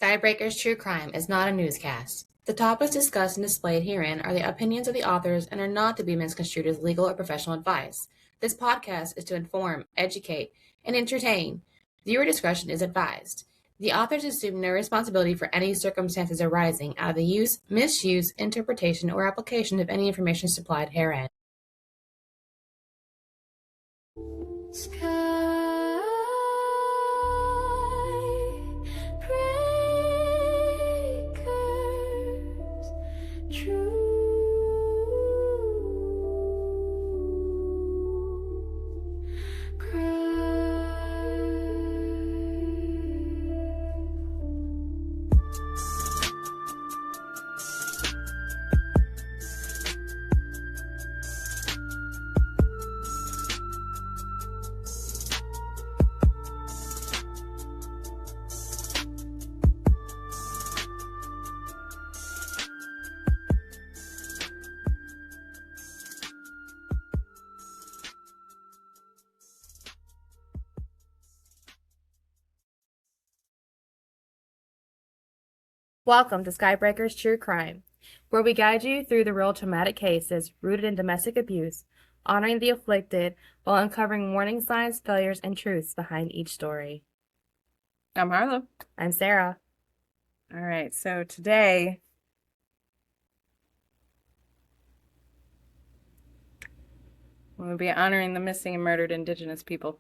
Skybreaker's True Crime is not a newscast. The topics discussed and displayed herein are the opinions of the authors and are not to be misconstrued as legal or professional advice. This podcast is to inform, educate, and entertain. Viewer discretion is advised. The authors assume no responsibility for any circumstances arising out of the use, misuse, interpretation, or application of any information supplied herein. Welcome to Skybreaker's True Crime, where we guide you through the real traumatic cases rooted in domestic abuse, honoring the afflicted while uncovering warning signs, failures, and truths behind each story. I'm Harlow. I'm Sarah. All right, so today we'll be honoring the missing and murdered Indigenous people.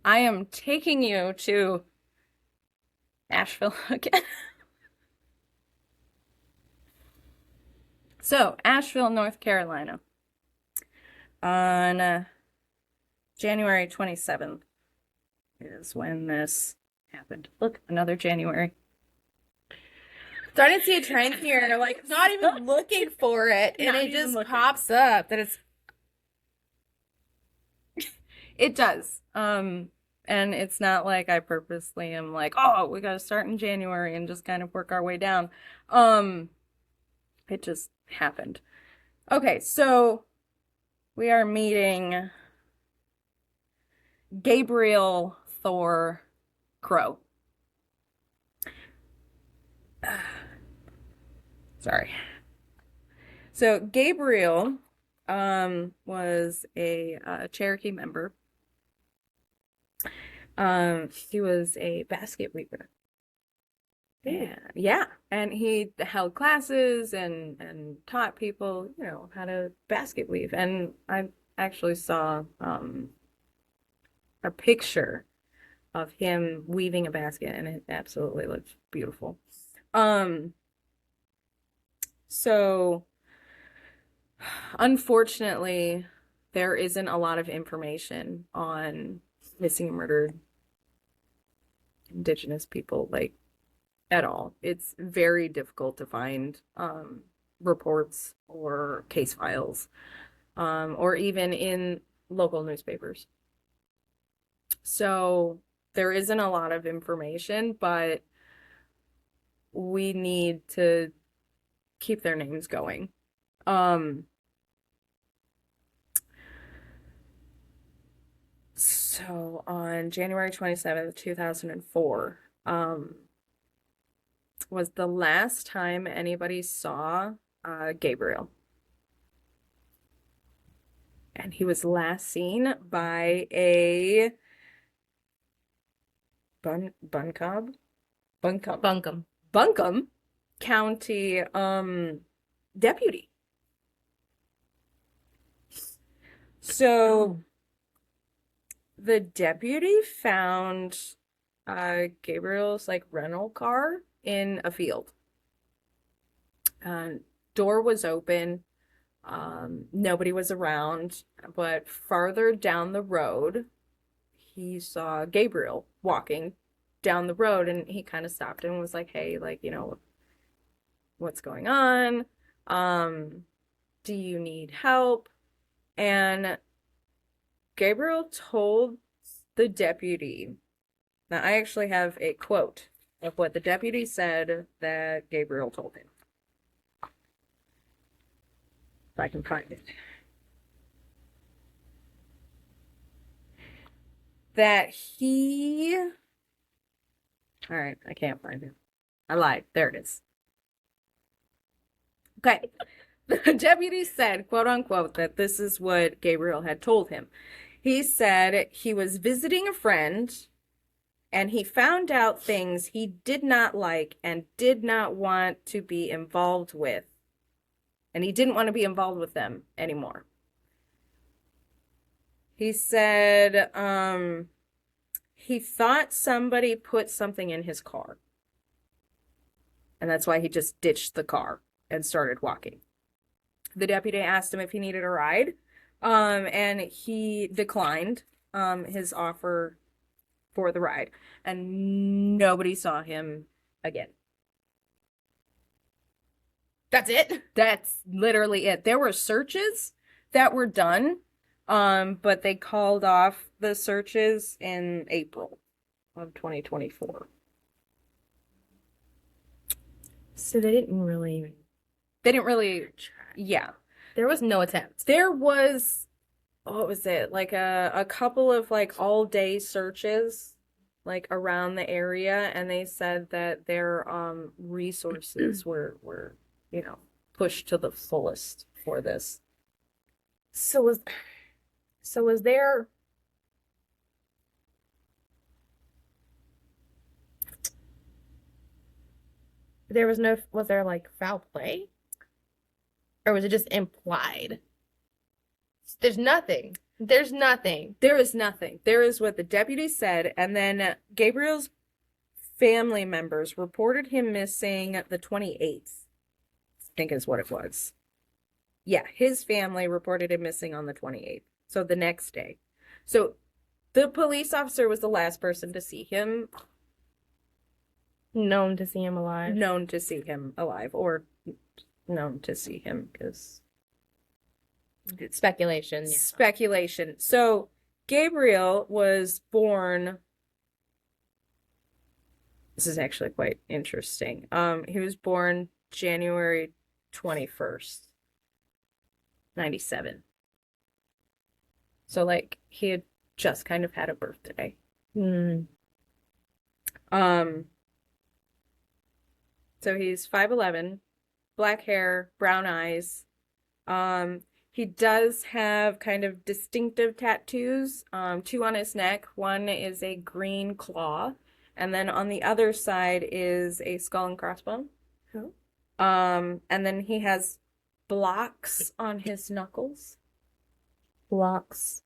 I am taking you to Asheville again. So, Asheville, North Carolina. On January 27th is when this happened. Look, another January. Starting to see a trend here, and I'm like not even looking for it, and it just pops up that it's. It does. And it's not like I purposely am like, oh, we got to start in January and just kind of work our way down. It just happened. Okay, so we are meeting Gabriel Thor Crow. Sorry. So Gabriel was a Cherokee member. He was a basket weaver. Yeah. And he held classes and taught people, how to basket weave. And I actually saw a picture of him weaving a basket, and it absolutely looked beautiful. So unfortunately, there isn't a lot of information on missing and murdered Indigenous people, like, at all. It's very difficult to find reports or case files, or even in local newspapers. So there isn't a lot of information, but we need to keep their names going. So on January 27th, 2004, was the last time anybody saw Gabriel. And he was last seen by a Buncombe County deputy. So the deputy found Gabriel's rental car in a field. Door was open. Nobody was around, but farther down the road, he saw Gabriel walking down the road, and he kind of stopped and was like, hey, what's going on? Do you need help? And Gabriel told the deputy. Now, I actually have a quote of what the deputy said that Gabriel told him. If I can find it. that he... All right, I can't find it. I lied. There it is. Okay. The deputy said, quote unquote, that this is what Gabriel had told him. He said he was visiting a friend and he found out things he did not like and did not want to be involved with. And he didn't want to be involved with them anymore. He said he thought somebody put something in his car. And that's why he just ditched the car and started walking. The deputy asked him if he needed a ride, and he declined his offer for the ride, and nobody saw him again. That's it? That's literally it. There were searches that were done, but they called off the searches in April of 2024. So they didn't really... Yeah. There was no attempt. There was, what was it? Like a couple of like all day searches like around the area, and they said that their resources were pushed to the fullest for this. So was there was there like foul play? Or was it just implied? There's nothing. There's nothing. There is nothing. There is what the deputy said, and then Gabriel's family members reported him missing the 28th. I think is what it was. Yeah, his family reported him missing on the 28th. So the next day. So the police officer was the last person to see him. Known to see him alive. Known to see him alive, or known to see him, because speculation. Yeah. Speculation. So Gabriel was born. This is actually quite interesting. He was born January 21st, 97. So like he had just kind of had a birthday. So he's 5'11", black hair, brown eyes. He does have kind of distinctive tattoos, 2 on his neck. One is a green claw, and then on the other side is a skull and crossbone. Oh. And then he has blocks on his knuckles. Blocks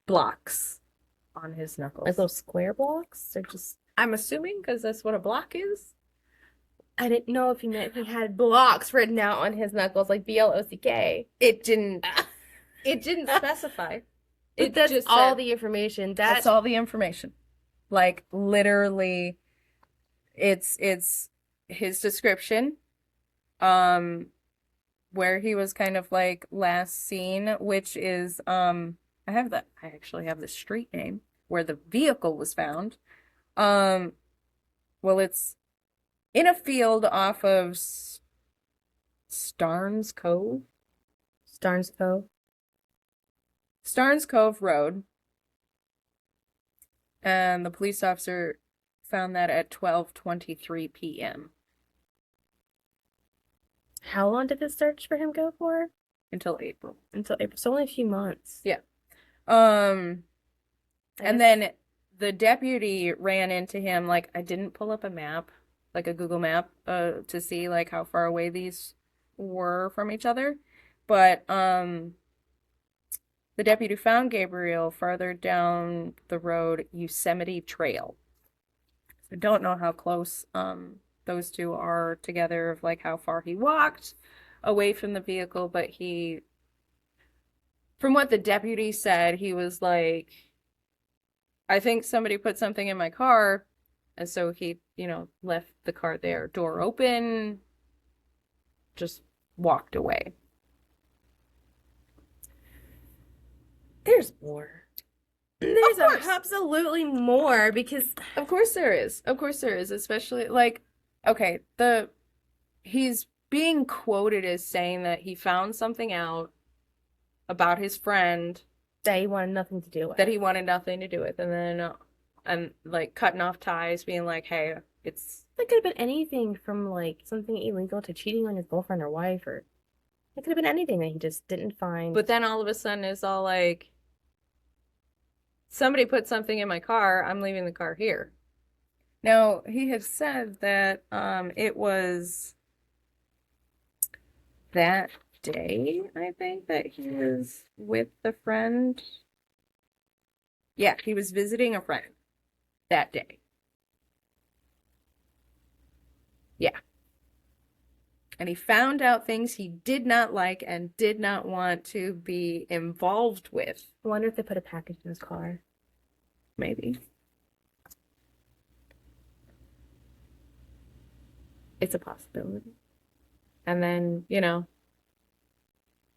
On his knuckles. like those square blocks, or just... I'm assuming, because that's what a block is. I didn't know if he meant he had blocks written out on his knuckles, like BLOCK. It didn't specify. That's just all the information. That's all the information. Like literally, it's his description, where he was kind of like last seen, which is I actually have the street name where the vehicle was found. Well, it's in a field off of Starnes Cove. Starnes Cove Road. And the police officer found that at 12:23 p.m. How long did the search for him go for? Until April. So only a few months. Yeah. And then the deputy ran into him. Like, I didn't pull up a map, like a Google map, to see like how far away these were from each other. But the deputy found Gabriel farther down the road, Yosemite Trail. I don't know how close those two are together, of like how far he walked away from the vehicle, but from what the deputy said, he was like, I think somebody put something in my car, and so he, left the car there, door open, just walked away. There's more. There's absolutely more, because Of course there is, especially like, okay, he's being quoted as saying that he found something out about his friend that he wanted nothing to do with. And then and like cutting off ties, being like, hey, it's That could have been anything from like something illegal to cheating on his girlfriend or wife, or it could have been anything that he just didn't find. but then all of a sudden it's all like somebody put something in my car, I'm leaving the car here. Now, he had said that it was that day, I think, that he was with the friend. Yeah, he was visiting a friend that day. Yeah. And he found out things he did not like and did not want to be involved with. I wonder if they put a package in his car. Maybe. It's a possibility. And then,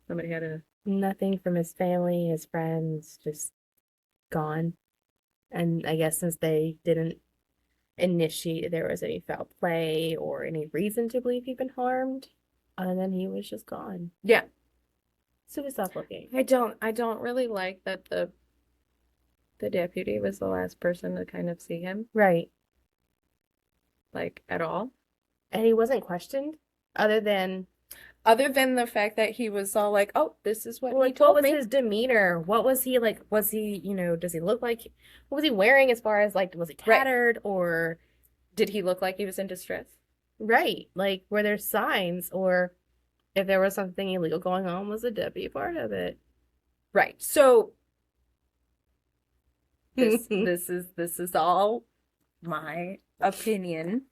somebody had a. Nothing from his family, his friends, just gone. And I guess since they didn't initiate there was any foul play or any reason to believe he'd been harmed, and then he was just gone. Yeah. So we stopped looking. I don't really like that the deputy was the last person to kind of see him, Right. like, at all. And he wasn't questioned other than The fact that he was all like, "Oh, this is what he like told what was me." his demeanor? What was he like? Was he, does he look like what was he wearing as far as like was he Right. tattered or Did he look like he was in distress? right? Like were there signs or if there was something illegal going on, was the deputy part of it? Right. So this is all my opinion.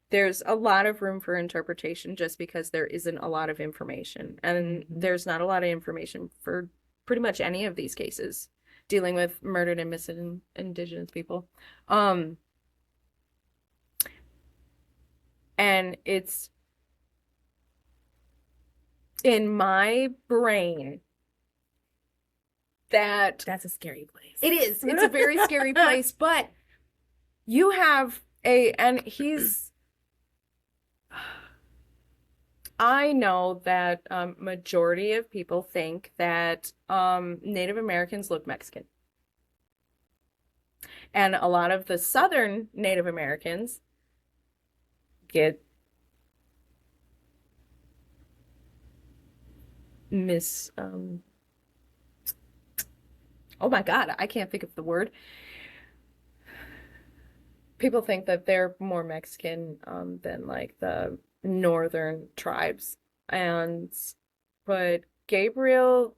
There's a lot of room for interpretation just because there isn't a lot of information. And there's not a lot of information for pretty much any of these cases dealing with murdered and missing Indigenous people. And it's in my brain that That's a scary place. it is. It's a very scary place, but you have and I know that majority of people think that Native Americans look Mexican. And a lot of the Southern Native Americans get oh my God, I can't think of the word. People think that they're more Mexican than like the northern tribes. But Gabriel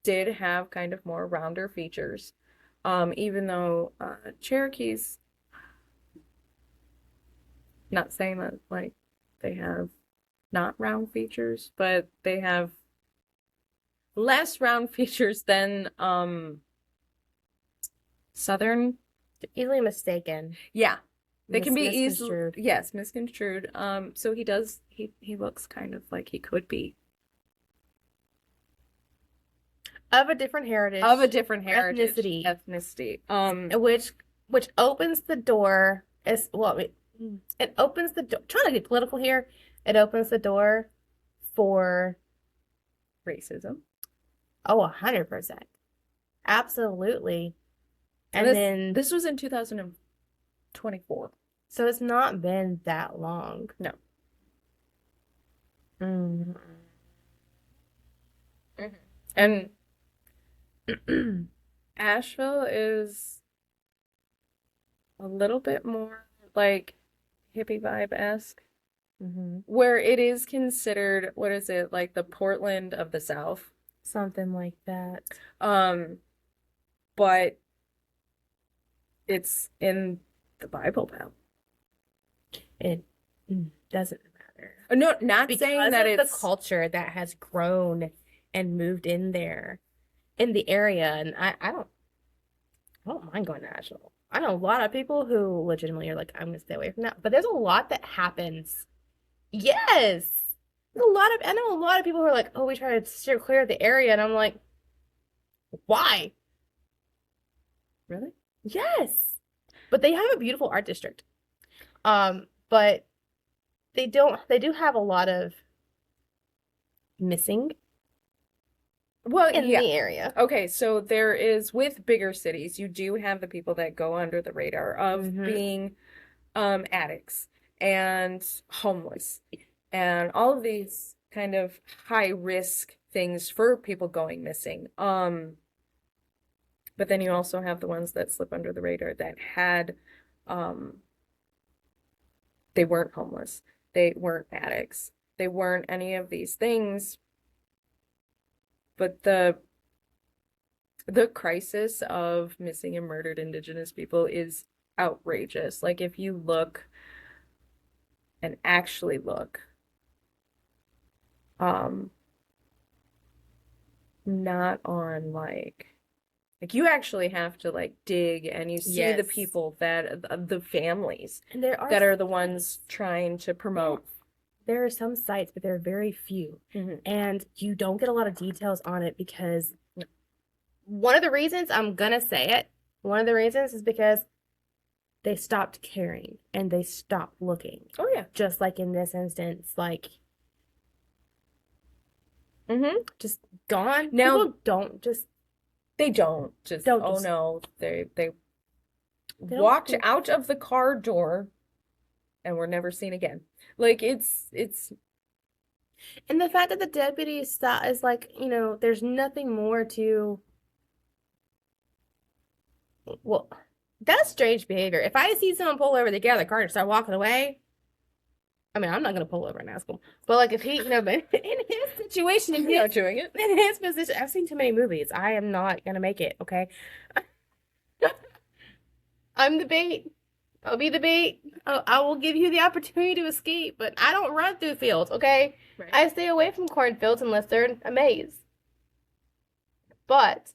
did have kind of more rounder features. Even though Cherokees, not saying that like they have not round features, but they have less round features than Southern. Easily mistaken. Yeah. They can be easily, misconstrued. yes, misconstrued. So he looks kind of like he could be Of a different heritage. of a different heritage, ethnicity. ethnicity. Which opens the door as well. It opens the door. Trying to get political here. It opens the door for Racism. 100%. Absolutely. And then this was in 2024. so it's not been that long. No. Mm. And Asheville is a little bit more like hippie vibe-esque, where it is considered, what is it, like the Portland of the South? Something like that. But it's in the Bible Belt. It doesn't matter. No, not Because saying that of it's the culture that has grown and moved in there, in the area, and I don't mind going to Asheville. I know a lot of people who legitimately are like, I'm gonna stay away from that. But there's a lot that happens. Yes. I know a lot of people who are like, oh, we try to steer clear of the area, and I'm like, why? really? Yes. But they have a beautiful art district. But they do have a lot of missing. Well, in yeah. the area. Okay, so there is, with bigger cities, you do have the people that go under the radar of being addicts and homeless and all of these kind of high risk things for people going missing. But then you also have the ones that slip under the radar that had they weren't homeless. They weren't addicts. They weren't any of these things. But the crisis of missing and murdered Indigenous people is outrageous. Like, if you look and actually look, not on like you actually have to like dig and you see the Yes. people that the families And there are that are the ones trying to promote. There are some sites, but there are very few. And you don't get a lot of details on it because one of the reasons, I'm gonna say it, one of the reasons is because they stopped caring and they stopped looking. Oh yeah. Just like in this instance, like just gone. Now, people don't just they don't just Don't oh just- no, they don't walked think- out of the car door and were never seen again. Like, it's And the fact that the deputy is like, there's nothing more to. Well, that's strange behavior. If I see someone pull over, they get out of the car and start walking away. I mean, I'm not gonna pull over and ask him. But like, if he, but in his situation, doing it. in his position, I've seen too many movies. I am not gonna make it. Okay. I'm the bait. I'll be the bait. I will give you the opportunity to escape, but I don't run through fields. Okay. Right. I stay away from cornfields unless they're a maze. But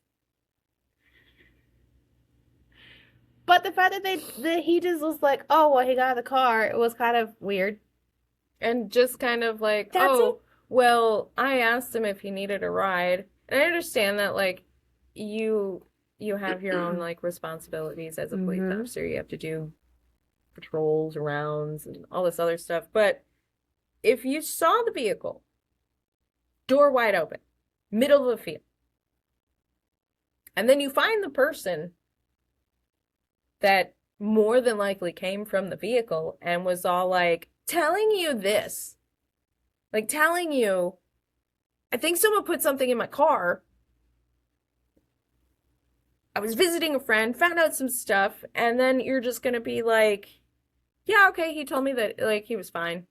the fact that he just was like, oh well, he got out of the car, it was kind of weird. And just kind of like, That's oh, well, I asked him if he needed a ride. And I understand that like you have your own like responsibilities as a police officer. You have to do patrols, rounds, and all this other stuff. But if you saw the vehicle, door wide open, middle of the field, and then you find the person that more than likely came from the vehicle and was all like telling you this, like telling you, I think someone put something in my car. I was visiting a friend, found out some stuff, and then you're just gonna be like, yeah, okay, he told me that, like, he was fine.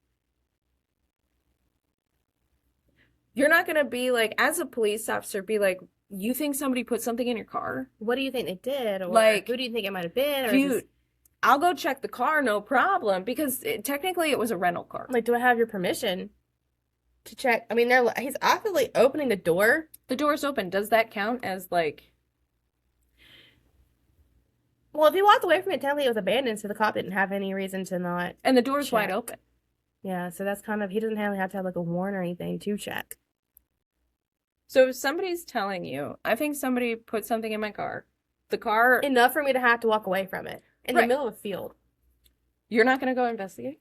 You're not gonna be like, as a police officer, be like, you think somebody put something in your car? What do you think they did? Or Like, who do you think it might have been? Or is Dude, this- I'll go check the car, no problem, because technically it was a rental car. like, do I have your permission to check? I mean, he's obviously opening the door. The door's open. Does that count as like? Well, if he walked away from it, technically it was abandoned, so the cop didn't have any reason to not. And the door's wide check. open. Yeah, so that's kind of, he doesn't have to have like a warrant or anything to check. So if somebody's telling you, I think somebody put something in my car, the car, Enough for me to have to walk away from it in Right. the middle of a field. you're not gonna go investigate?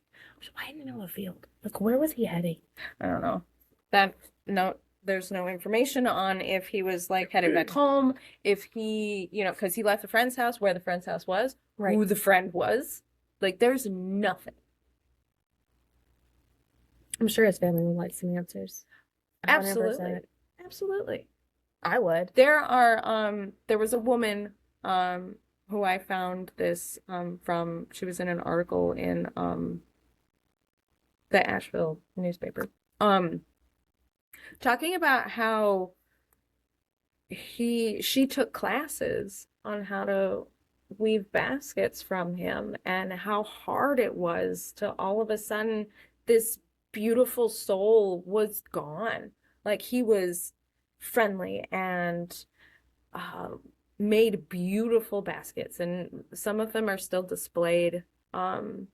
Why in the middle of a field? Like, where was he heading? I don't know. There's no information on if he was like headed back home, if he, because he left the friend's house, where the friend's house was, Right. who the friend was. Like, there's nothing. I'm sure his family would like some answers. 100%. Absolutely. Absolutely. I would. There was a woman who I found this from. She was in an article in the Asheville newspaper talking about how she took classes on how to weave baskets from him and how hard it was to all of a sudden this beautiful soul was gone. Like, he was friendly and made beautiful baskets, and some of them are still displayed. And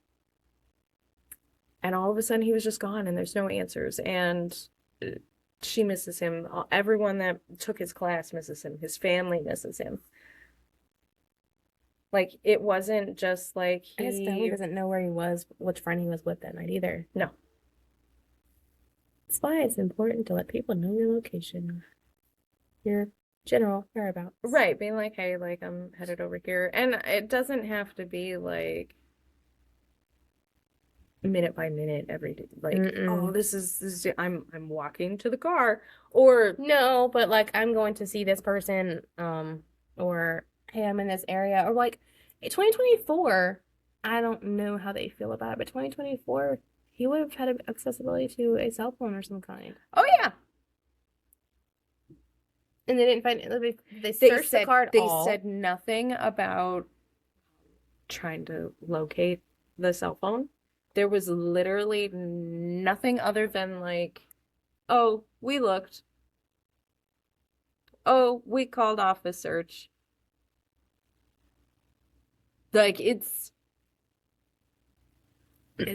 all of a sudden he was just gone and there's no answers, and she misses him. Everyone that took his class misses him. His family misses him. Like, it wasn't just like His family doesn't know where he was, which friend he was with that night either. No. That's why it's important to let people know your location. your general whereabouts. Right, being like, hey, like I'm headed over here. And it doesn't have to be like minute by minute every day. Like, oh, this is I'm walking to the car. Or No, but like I'm going to see this person, or hey, I'm in this area, or like 2024. I don't know how they feel about it, but 2024, he would have had accessibility to a cell phone or some kind. oh yeah. And they didn't find it. They searched the car at They all. said nothing about trying to locate the cell phone. There was literally nothing other than like, oh, we looked. Oh, we called off the search. Like it's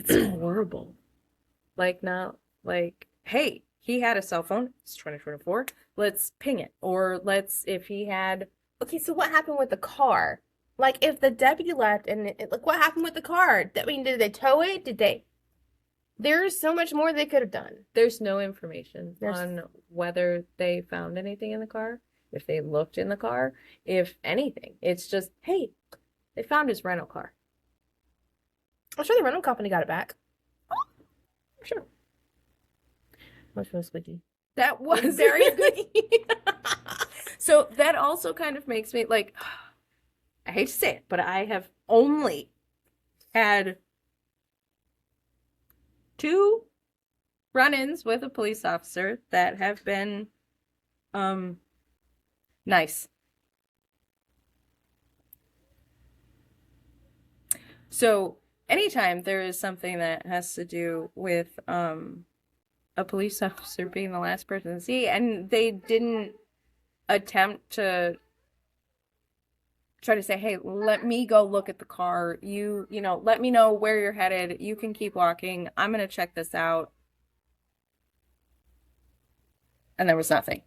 horrible. Like not like, hey, he had a cell phone. It's 2024. Let's ping it. Or let's if he had Okay, so what happened with the car? Like, if the deputy left and like, what happened with the car? I mean, did they tow it? Did they? There's so much more they could have done. there's no information on whether they found anything in the car, if they looked in the car, if anything. It's just, hey, they found his rental car. I'm sure the rental company got it back. Sure. Which was squeaky. That was very squeaky. So that also kind of makes me like, I hate to say it, but I have only had 2 run-ins with a police officer that have been nice. So anytime there is something that has to do with a police officer being the last person to see, and they didn't attempt to try to say, hey, let me go look at the car. You know, let me know where you're headed. You can keep walking. I'm going to check this out. And there was nothing.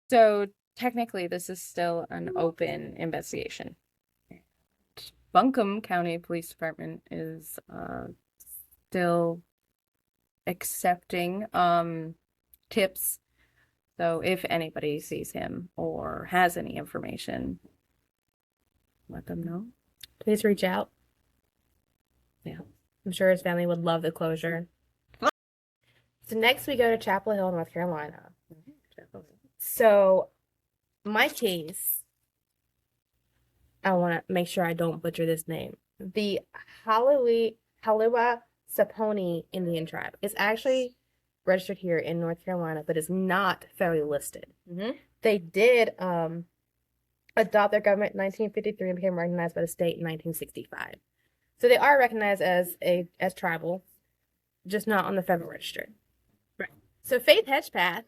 So technically, this is still an open investigation. Buncombe County Police Department is still accepting tips. So if anybody sees him or has any information, let them know. Please reach out. Yeah. I'm sure his family would love the closure. So next we go to Chapel Hill, North Carolina. So my case, I want to make sure I don't butcher this name. The Haliwa Saponi Indian tribe is actually registered here in North Carolina, but is not federally listed. They did adopt their government in 1953 and became recognized by the state in 1965. So they are recognized as tribal, just not on the federal register. Right. So Faith Hedgepath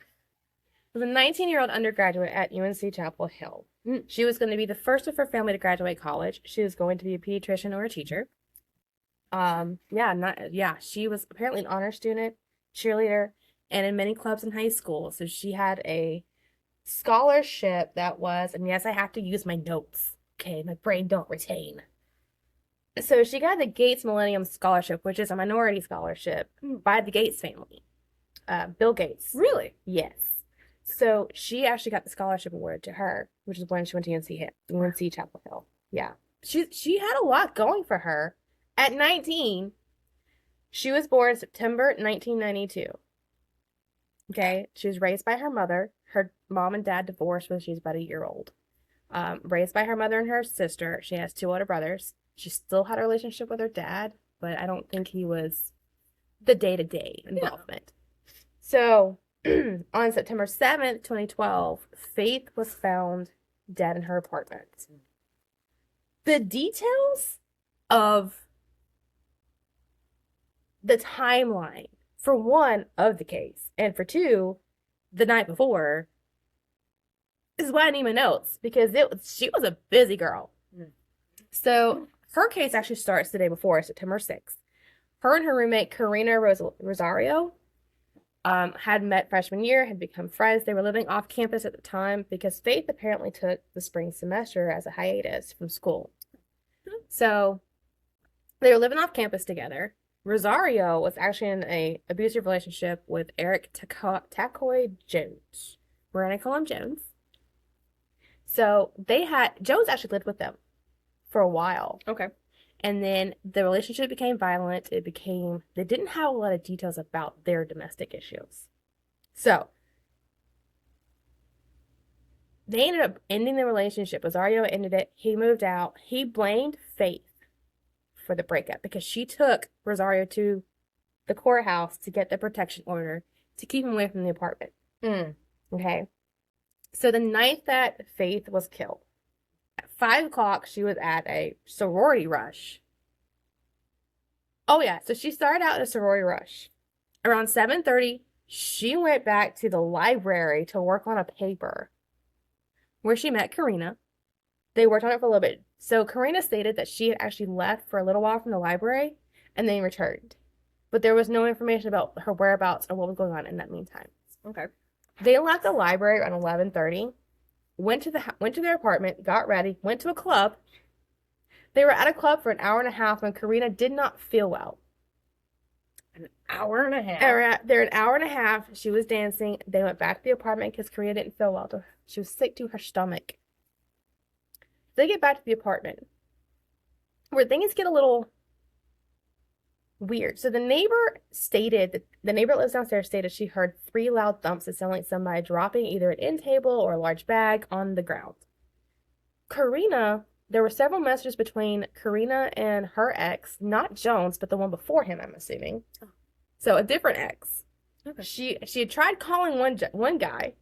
was a 19-year-old undergraduate at UNC Chapel Hill. She was going to be the first of her family to graduate college. She was going to be a pediatrician or a teacher. She was apparently an honor student, cheerleader, and in many clubs in high school. So she had a scholarship that was, and yes, I have to use my notes. Okay, my brain don't retain. So she got the Gates Millennium Scholarship, which is a minority scholarship by the Gates family. Bill Gates. Really? Yes. So she actually got the scholarship awarded to her, which is when she went to UNC Chapel Hill. Yeah. She had a lot going for her. At 19, she was born September 1992. Okay. She was raised by her mother. Her mom and dad divorced when she was about a year old. Raised by her mother and her sister. She has 2 older brothers. She still had a relationship with her dad, but I don't think he was the day-to-day involvement. Yeah. So on September 7th, 2012, Faith was found dead in her apartment. The details of the timeline, for one, of the case, and for 2, the night before, is why I need my notes, because she was a busy girl. So her case actually starts the day before, September 6th. Her and her roommate, Karina Rosario, had met freshman year, had become friends. They were living off campus at the time because Faith apparently took the spring semester as a hiatus from school. So they were living off campus together. Rosario was actually in a abusive relationship with Eric Tacoy Jones. We're gonna call him Jones. So Jones actually lived with them for a while. Okay. And then the relationship became violent. They didn't have a lot of details about their domestic issues. So they ended up ending the relationship. Rosario ended it. He moved out. He blamed Faith for the breakup because she took Rosario to the courthouse to get the protection order to keep him away from the apartment. Okay. So the night that Faith was killed, at 5 o'clock, she was at a sorority rush. Oh yeah, so she started out in a sorority rush. Around 7:30, she went back to the library to work on a paper where she met Karina. They worked on it for a little bit. So Karina stated that she had actually left for a little while from the library and then returned. But there was no information about her whereabouts or what was going on in that meantime. Okay. They left the library around 11:30, went to their apartment, got ready, went to a club. They were at a club for an hour and a half when Karina did not feel well. An hour and a half? They're an hour and a half. She was dancing. They went back to the apartment because Karina didn't feel well. She was sick to her stomach. They get back to the apartment where things get a little weird. So the neighbor that lives downstairs stated she heard 3 loud thumps that sound like somebody dropping either an end table or a large bag on the ground. There were several messages between Karina and her ex, not Jones, but the one before him, I'm assuming. Oh. So a different ex. Okay. She had tried calling one guy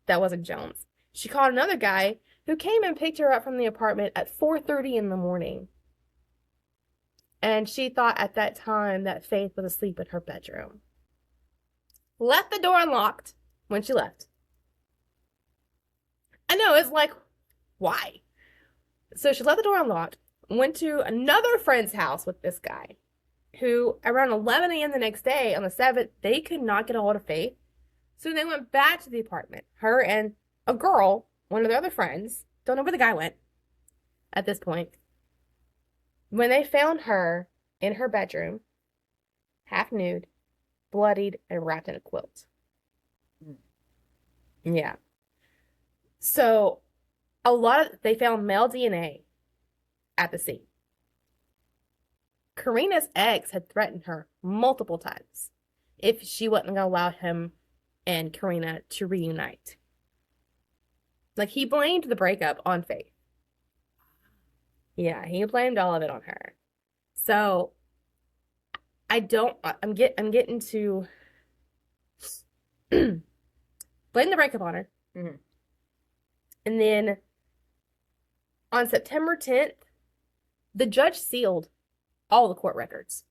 that wasn't Jones. She called another guy who came and picked her up from the apartment at 4:30 in the morning. And she thought at that time that Faith was asleep in her bedroom. Left the door unlocked when she left. I know, it's like, why? So she left the door unlocked, went to another friend's house with this guy, who around 11 a.m. the next day, on the 7th, they could not get a hold of Faith. So they went back to the apartment. Her and a girl, one of their other friends, don't know where the guy went at this point. When they found her in her bedroom, half nude, bloodied, and wrapped in a quilt. Yeah. So they found male DNA at the scene. Karina's ex had threatened her multiple times if she wasn't going to allow him and Karina to reunite. Like, he blamed the breakup on Faith. Yeah, he blamed all of it on her. So I'm getting to blame the breakup on her. Mm-hmm. And then on September 10th, the judge sealed all the court records.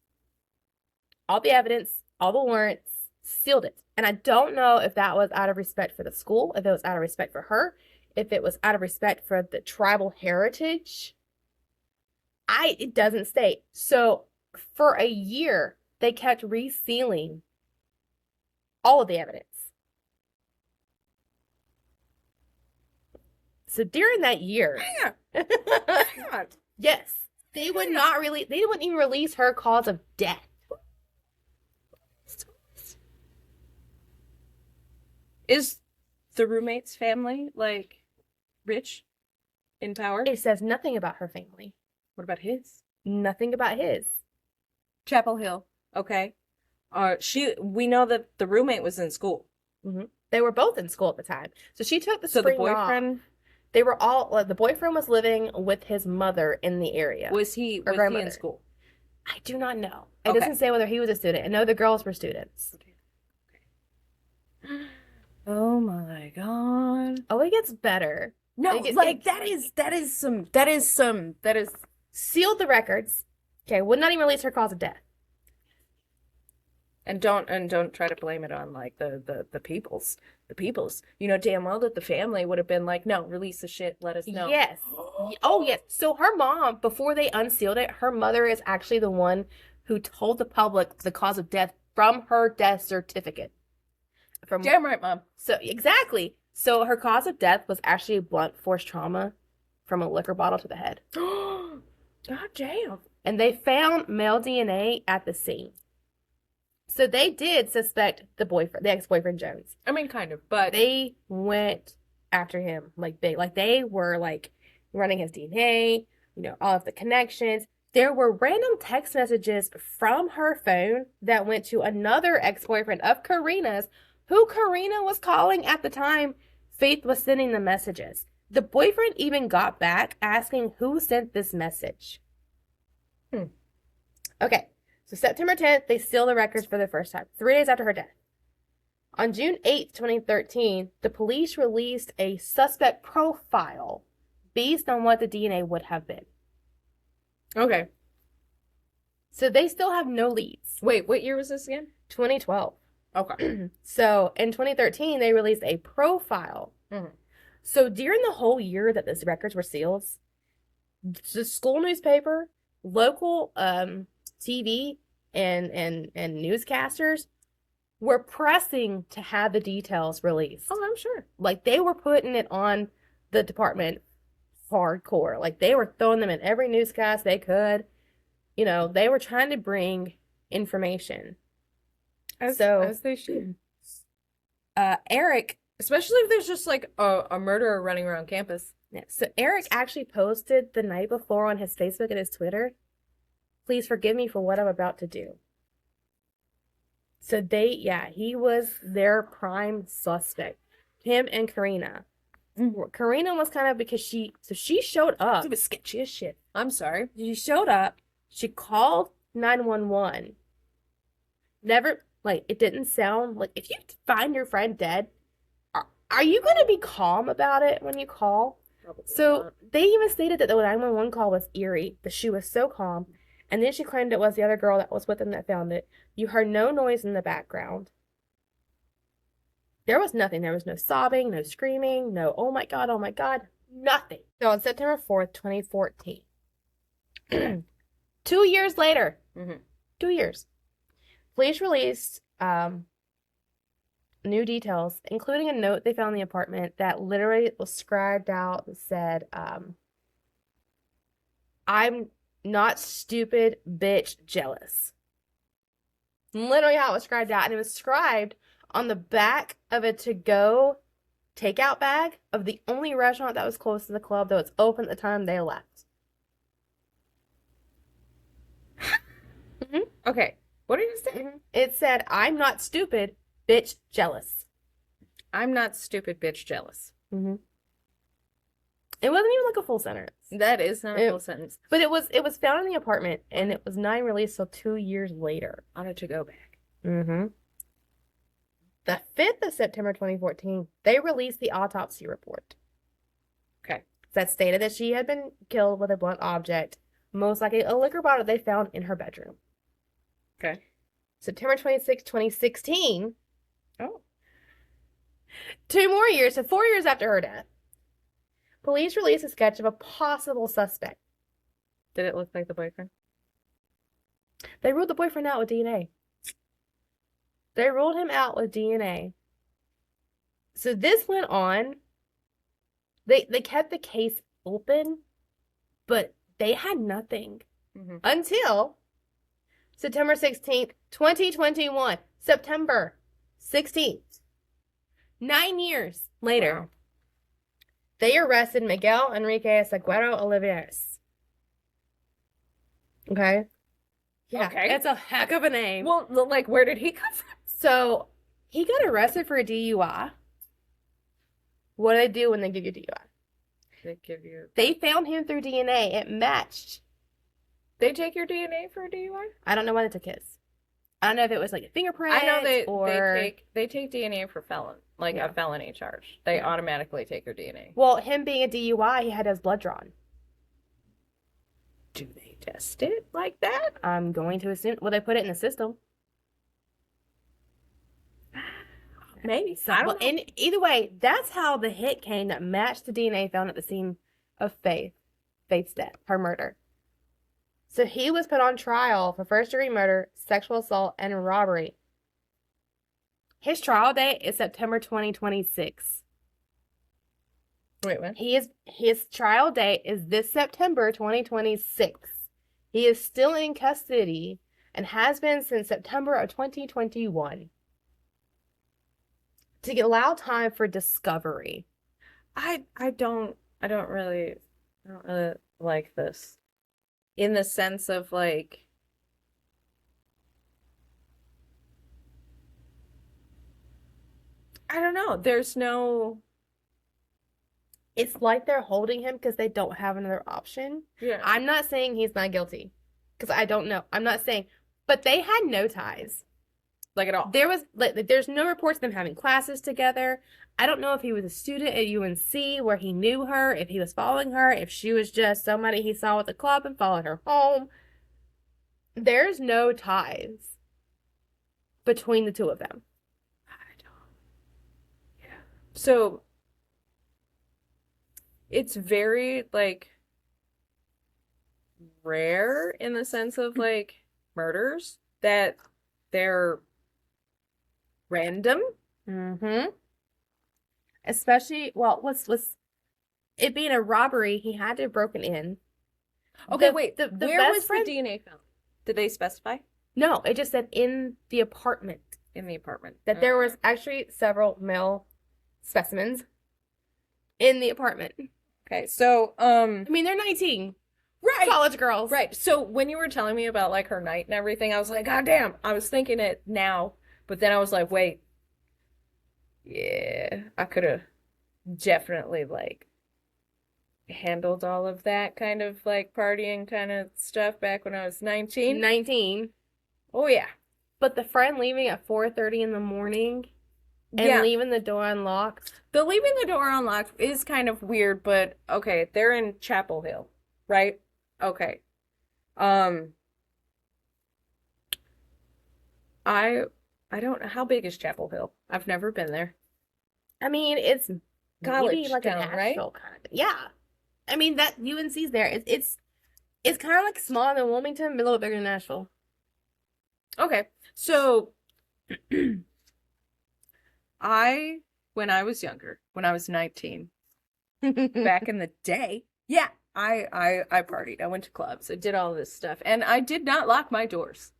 All the evidence, all the warrants, sealed it. And I don't know if that was out of respect for the school, if it was out of respect for her, if it was out of respect for the tribal heritage. It doesn't state. So for a year, they kept resealing all of the evidence. So during that year, Hang on. Yes, they wouldn't even release her cause of death. Is the roommate's family, like, rich, in power? It says nothing about her family. What about his? Nothing about his. Chapel Hill. Okay. We know that the roommate was in school. Mm-hmm. They were both in school at the time. So she took the spring the boyfriend off. They were all, the boyfriend was living with his mother in the area. Was he in school? I do not know. It doesn't say whether he was a student. I know the girls were students. Okay. Oh my god. Oh, it gets better. No, that is sealed the records. Okay, would not even release her cause of death. And don't try to blame it on, like, the peoples. The peoples. You know damn well that the family would have been like, no, release the shit, let us know. Yes. Oh, yes. So her mom, before they unsealed it, her mother is actually the one who told the public the cause of death from her death certificate. Damn right, Mom. So, exactly. So her cause of death was actually blunt force trauma from a liquor bottle to the head. God damn. and they found male DNA at the scene. So they did suspect the ex-boyfriend Jones. I mean, kind of, but They went after him they were like running his DNA, all of the connections. There were random text messages from her phone that went to another ex-boyfriend of Karina's, who Karina was calling at the time Faith was sending the messages. The boyfriend even got back asking who sent this message. Okay, so September 10th, they steal the records for the first time, 3 days after her death. On June 8th, 2013, the police released a suspect profile based on what the DNA would have been. okay. So they still have no leads. Wait, what year was this again? 2012. Okay. So in 2013, they released a profile. Mhm. So during the whole year that these records were sealed, the school newspaper, local TV, and newscasters were pressing to have the details released. Oh, I'm sure. Like, they were putting it on the department hardcore. Like, they were throwing them in every newscast they could. They were trying to bring information. As they should. Eric, Especially if there's just like a murderer running around campus. yeah, so Eric actually posted the night before on his Facebook and his Twitter, "Please forgive me for what I'm about to do." So he was their prime suspect. Him and Karina. Karina was kind of because she showed up. It was sketchy as shit. I'm sorry. She showed up. She called 911. Never, it didn't sound like, if you find your friend dead, are you going to be calm about it when you call? Probably So not. they even stated that the 911 call was eerie, that she was so calm. And then she claimed it was the other girl that was with them that found it. You heard no noise in the background. There was nothing. There was no sobbing, no screaming, no, oh my God, nothing. So on September 4th, 2014, 2 years later, Mhm. 2 years, police released new details, including a note they found in the apartment that literally was scribed out that said, "I'm not stupid, bitch, jealous." Literally how it was scribed out. And it was scribed on the back of a to-go takeout bag of the only restaurant that was close to the club that was open at the time they left. Okay. What did it say? It said, "I'm not stupid, bitch, jealous." I'm not stupid, bitch, jealous. It wasn't even like a full sentence. That is not a full sentence. But it was found in the apartment, and it was not released till 2 years later. On a to-go bag. The 5th of September 2014, they released the autopsy report. Okay. That stated that she had been killed with a blunt object, most likely a liquor bottle they found in her bedroom. Okay. September 26, 2016. Oh. 2 more years, so 4 years after her death, police released a sketch of a possible suspect. Did it look like the boyfriend? They ruled the boyfriend out with DNA. They ruled him out with DNA. So this went on. They kept the case open, but they had nothing until September 16th, 2021. September 16th. 9 years later. Wow. They arrested Miguel Enrique Seguero Olivares. Okay? Yeah, Okay. it's a heck of a name. Well, like, where did he come from? So, he got arrested for a DUI. What do they do when they give you DUI? They give you... They found him through DNA. It matched. They take your DNA for a DUI? I don't know why they took his. I don't know if it was like a fingerprint I know or... they take DNA for a felony charge. They automatically take your DNA. Well, him being a DUI, he had his blood drawn. Do they test it like that? I'm going to assume... Well, they put it in the system. Maybe. So, I don't know. And either way, that's how the hit came that matched the DNA found at the scene of Faith's death, her murder. So he was put on trial for first-degree murder, sexual assault, and robbery. His trial date is September 2026. Wait, what? His trial date is this September 2026. He is still in custody and has been since September of 2021 to allow time for discovery. I don't really like this in the sense of like I don't know. There's no. It's like they're holding him because they don't have another option. Yeah. I'm not saying he's not guilty because I don't know. I'm not saying, but they had no ties. Like at all. There's no reports of them having classes together. I don't know if he was a student at UNC where he knew her, if he was following her, if she was just somebody he saw at the club and followed her home. There's no ties between the two of them. Yeah. So it's very like rare in the sense of like murders that they're random. Mm-hmm. Especially, well, was it being a robbery? He had to have broken in. Okay, wait. The Where best was friend? the DNA found? Did they specify? No, it just said in the apartment In the apartment. that there was actually several male specimens in the apartment. Okay, so I mean, they're 19, right, college girls, right. So when you were telling me about like her night and everything, I was like, God damn. I was thinking it now, but then I was like, wait. Yeah, I could have definitely like handled all of that kind of like partying kind of stuff back when I was 19. 19. Oh yeah. But the friend leaving at 4:30 in the morning and Yeah. leaving the door unlocked. The leaving the door unlocked is kind of weird, but okay, they're in Chapel Hill, right? Okay. I don't know how big is Chapel Hill? I've never been there. I mean, it's College maybe like town, a right? Nashville kind of. Yeah. I mean, that UNC's there. It's kind of like smaller than Wilmington, but a little bigger than Nashville. Okay. So when I was younger, when I was 19, back in the day, yeah, I partied. I went to clubs. I did all this stuff, and I did not lock my doors.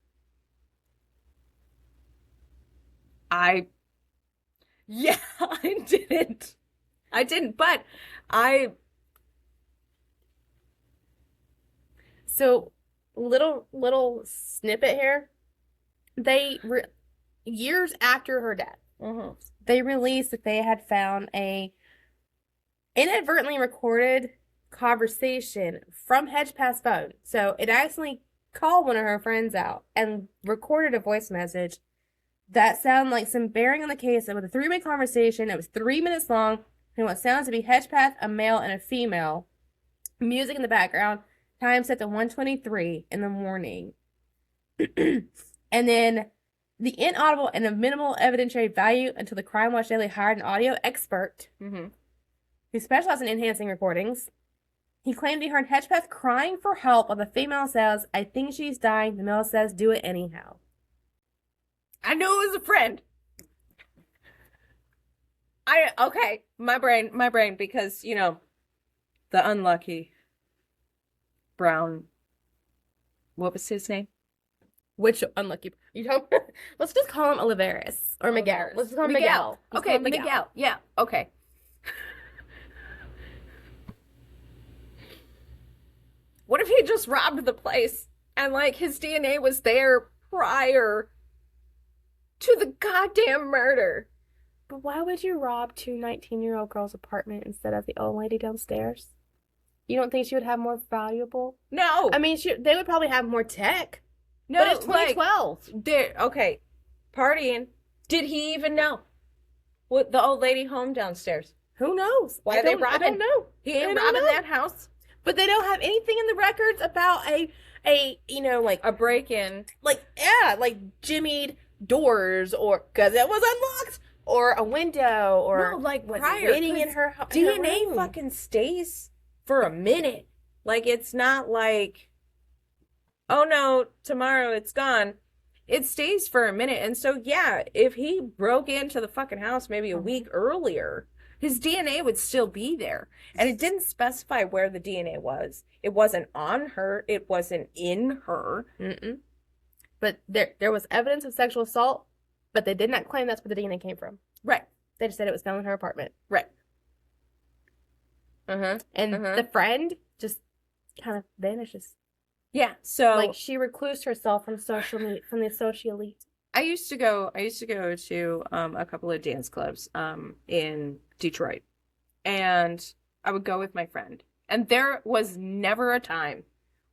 Yeah, I didn't. But I So, little snippet here. Years after her death, they released that they had found a inadvertently recorded conversation from Hedgepath's phone. So it accidentally called one of her friends out and recorded a voice message that sounded like some bearing on the case. It was a 3-way conversation. It was 3 minutes long, and what sounds to be Hedgepath, a male and a female. Music in the background. Time set to 1:23 in the morning. And then the inaudible and of minimal evidentiary value until the Crime Watch Daily hired an audio expert who specialized in enhancing recordings. He claimed he heard Hedgepath crying for help while the female says, "I think she's dying." The male says, "Do it anyhow." I knew it was a friend. Okay, my brain, because, you know, the unlucky Brown, what was his name? Which unlucky? You don't. Let's just call him Oliveris or Miguel. Oliveris. Let's call him Miguel. Miguel. Let's Okay, call him Miguel. Yeah, okay. What if he just robbed the place and like his DNA was there prior to the goddamn murder? But why would you rob two 19-year-old girls' apartment instead of the old lady downstairs? You don't think she would have more valuable? No. I mean, they would probably have more tech. No, but it's 2012. Okay, partying. Did he even know? What, the old lady home downstairs? Who knows? Why are they robbing? I don't know. He ain't I don't robbing know. that house. But they don't have anything in the records about a like A break-in. like jimmied doors or because it was unlocked or a window or No, like was prior, waiting in her DNA room. fucking stays for a minute. Like, it's not like, oh no, tomorrow it's gone. It stays for a minute. And so, yeah, if he broke into the fucking house maybe a week earlier his DNA would still be there. And it didn't specify where the DNA was. It wasn't on her. It wasn't in her. Mm-mm. But there was evidence of sexual assault, but they did not claim that's where the DNA came from. Right. They just said it was found in her apartment. Right. And the friend just kind of vanishes. Yeah. So like she reclused herself from from the social elite. I used to go to a couple of dance clubs in Detroit. And I would go with my friend. And there was never a time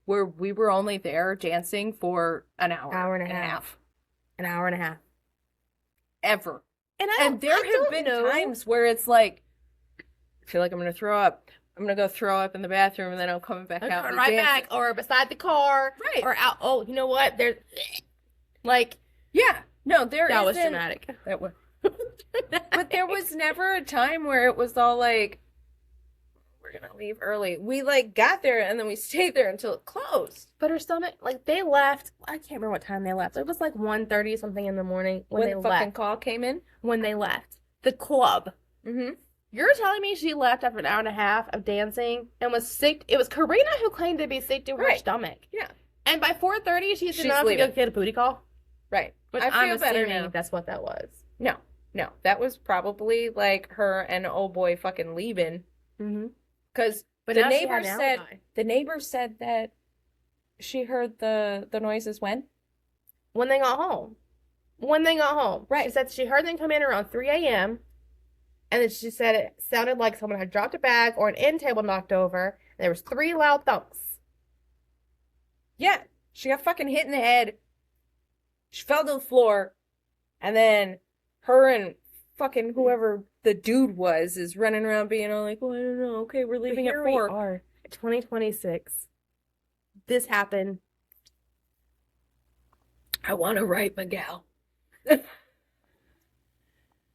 where we were only there dancing for an hour and a half. An hour and a half. Ever. And there have been times where it's like, I feel like I'm going to throw up. I'm going to go throw up in the bathroom and then I'm coming back out. Right back or beside the car. Right. Or out. Oh, you know what? There's like. Yeah. No, that was dramatic. That was. But there was never a time where it was all like, we're going to leave early. We like got there and then we stayed there until it closed. But her stomach, like they left. I can't remember what time they left. It was like 1:30 something in the morning when they the left. fucking call came in? When they left. The club. Mm-hmm. You're telling me she left after an hour and a half of dancing and was sick? It was Karina who claimed to be sick to her stomach. Yeah. And by 4:30, she's enough leaving. to go get a booty call? Right. Which I I'm feel better assuming now. that's what that was. No. That was probably like her and old boy fucking leaving. Mm-hmm. Because the neighbor said that she heard the noises when they got home. Right. She said she heard them come in around 3 a.m. And then she said it sounded like someone had dropped a bag or an end table knocked over. And there was 3 loud thumps. Yeah. She got fucking hit in the head. She fell to the floor. And then her and fucking whoever the dude was is running around being all like, well, I don't know. Okay, we're leaving at 4. We are 2026. This happened. I want to write Miguel.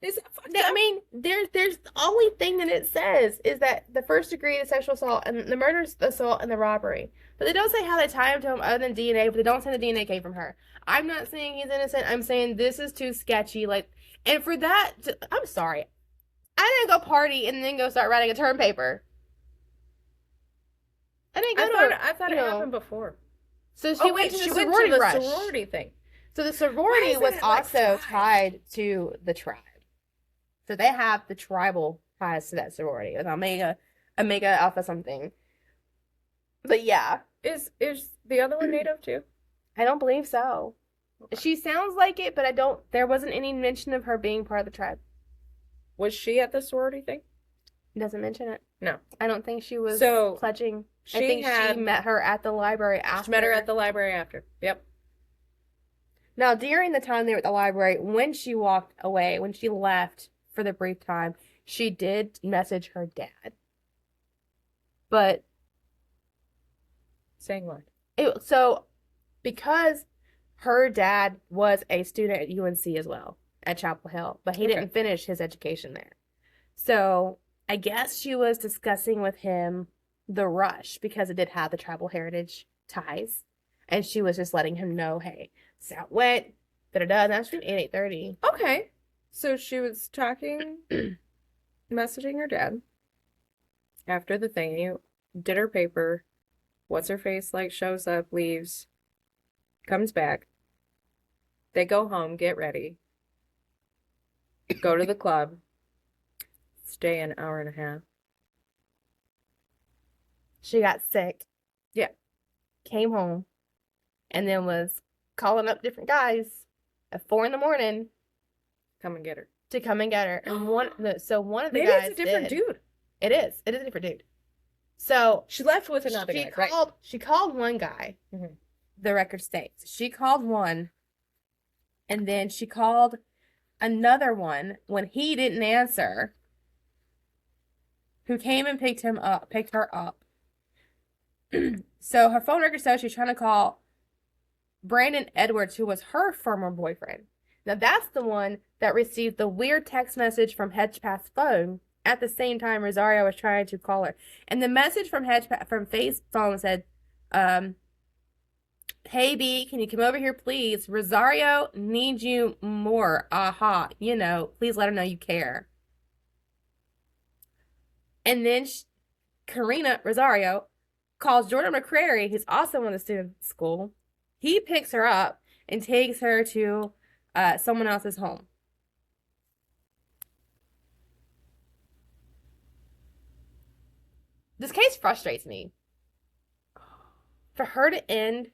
Is that fucked up? I mean, there's the only thing that it says is that the first degree of sexual assault and the murder, assault, and the robbery. But they don't say how they tie him to him other than DNA, but they don't say the DNA came from her. I'm not saying he's innocent. I'm saying this is too sketchy. Like, and for that, I'm sorry. I didn't go party and then go start writing a term paper. I didn't go I thought it happened before. So she went to the sorority rush. Sorority thing. So the sorority was also tied to the tribe. So they have the tribal ties to that sorority. With Omega Alpha something. But yeah. Is the other one native too? I don't believe so. Okay. She sounds like it, but there wasn't any mention of her being part of the tribe. Was she at the sorority thing? It doesn't mention it. No. I don't think she was pledging. She met her at the library after. She met her at the library after. Yep. Now, during the time they were at the library, when she walked away, when she left for the brief time, she did message her dad. But saying what? Because her dad was a student at UNC as well, at Chapel Hill, but he didn't finish his education there. So I guess she was discussing with him the rush because it did have the tribal heritage ties. And she was just letting him know, hey, this is how it went. Da-da-da. And that's 8:30. Okay. So she was talking, messaging her dad after the thing. Did her paper. What's her face like? Shows up, leaves, comes back. They go home, get ready, go to the club, stay an hour and a half. She got sick. Yeah. Came home. And then was calling up different guys at 4 a.m. Come and get her. To come and get her. And one of the guys Maybe it's a different dude. It is. It is a different dude. So she left with another guy, right? She called one guy. Mm-hmm. The record states. She called one. And then she called another one when he didn't answer. Who came and picked her up. So her phone record says she's trying to call Brandon Edwards, who was her former boyfriend. Now that's the one that received the weird text message from Hedgepath's phone at the same time Rosario was trying to call her. And the message from Faye's phone said, hey B, can you come over here please? Rosario needs you more. Aha. Please let her know you care. And then Karina Rosario calls Jordan McCrary, who's also one of the students at school. He picks her up and takes her to someone else's home. This case frustrates me. For her to end,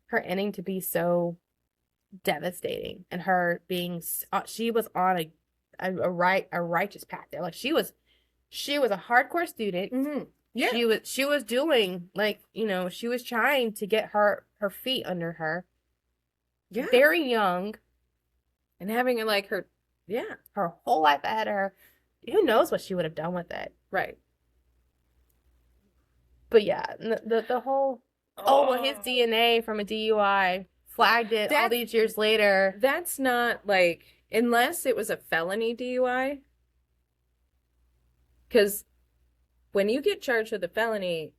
her ending to be so devastating, and her being, she was on a righteous path there. Like she was a hardcore student. Mm-hmm. Yeah. She was doing, like, you know, she was trying to get her feet under her. Yeah. Very young. And having like her whole life ahead of her. Who knows what she would have done with it. Right. But yeah, the whole, well, his DNA from a DUI flagged it all these years later. That's not like, unless it was a felony DUI. Because when you get charged with a felony,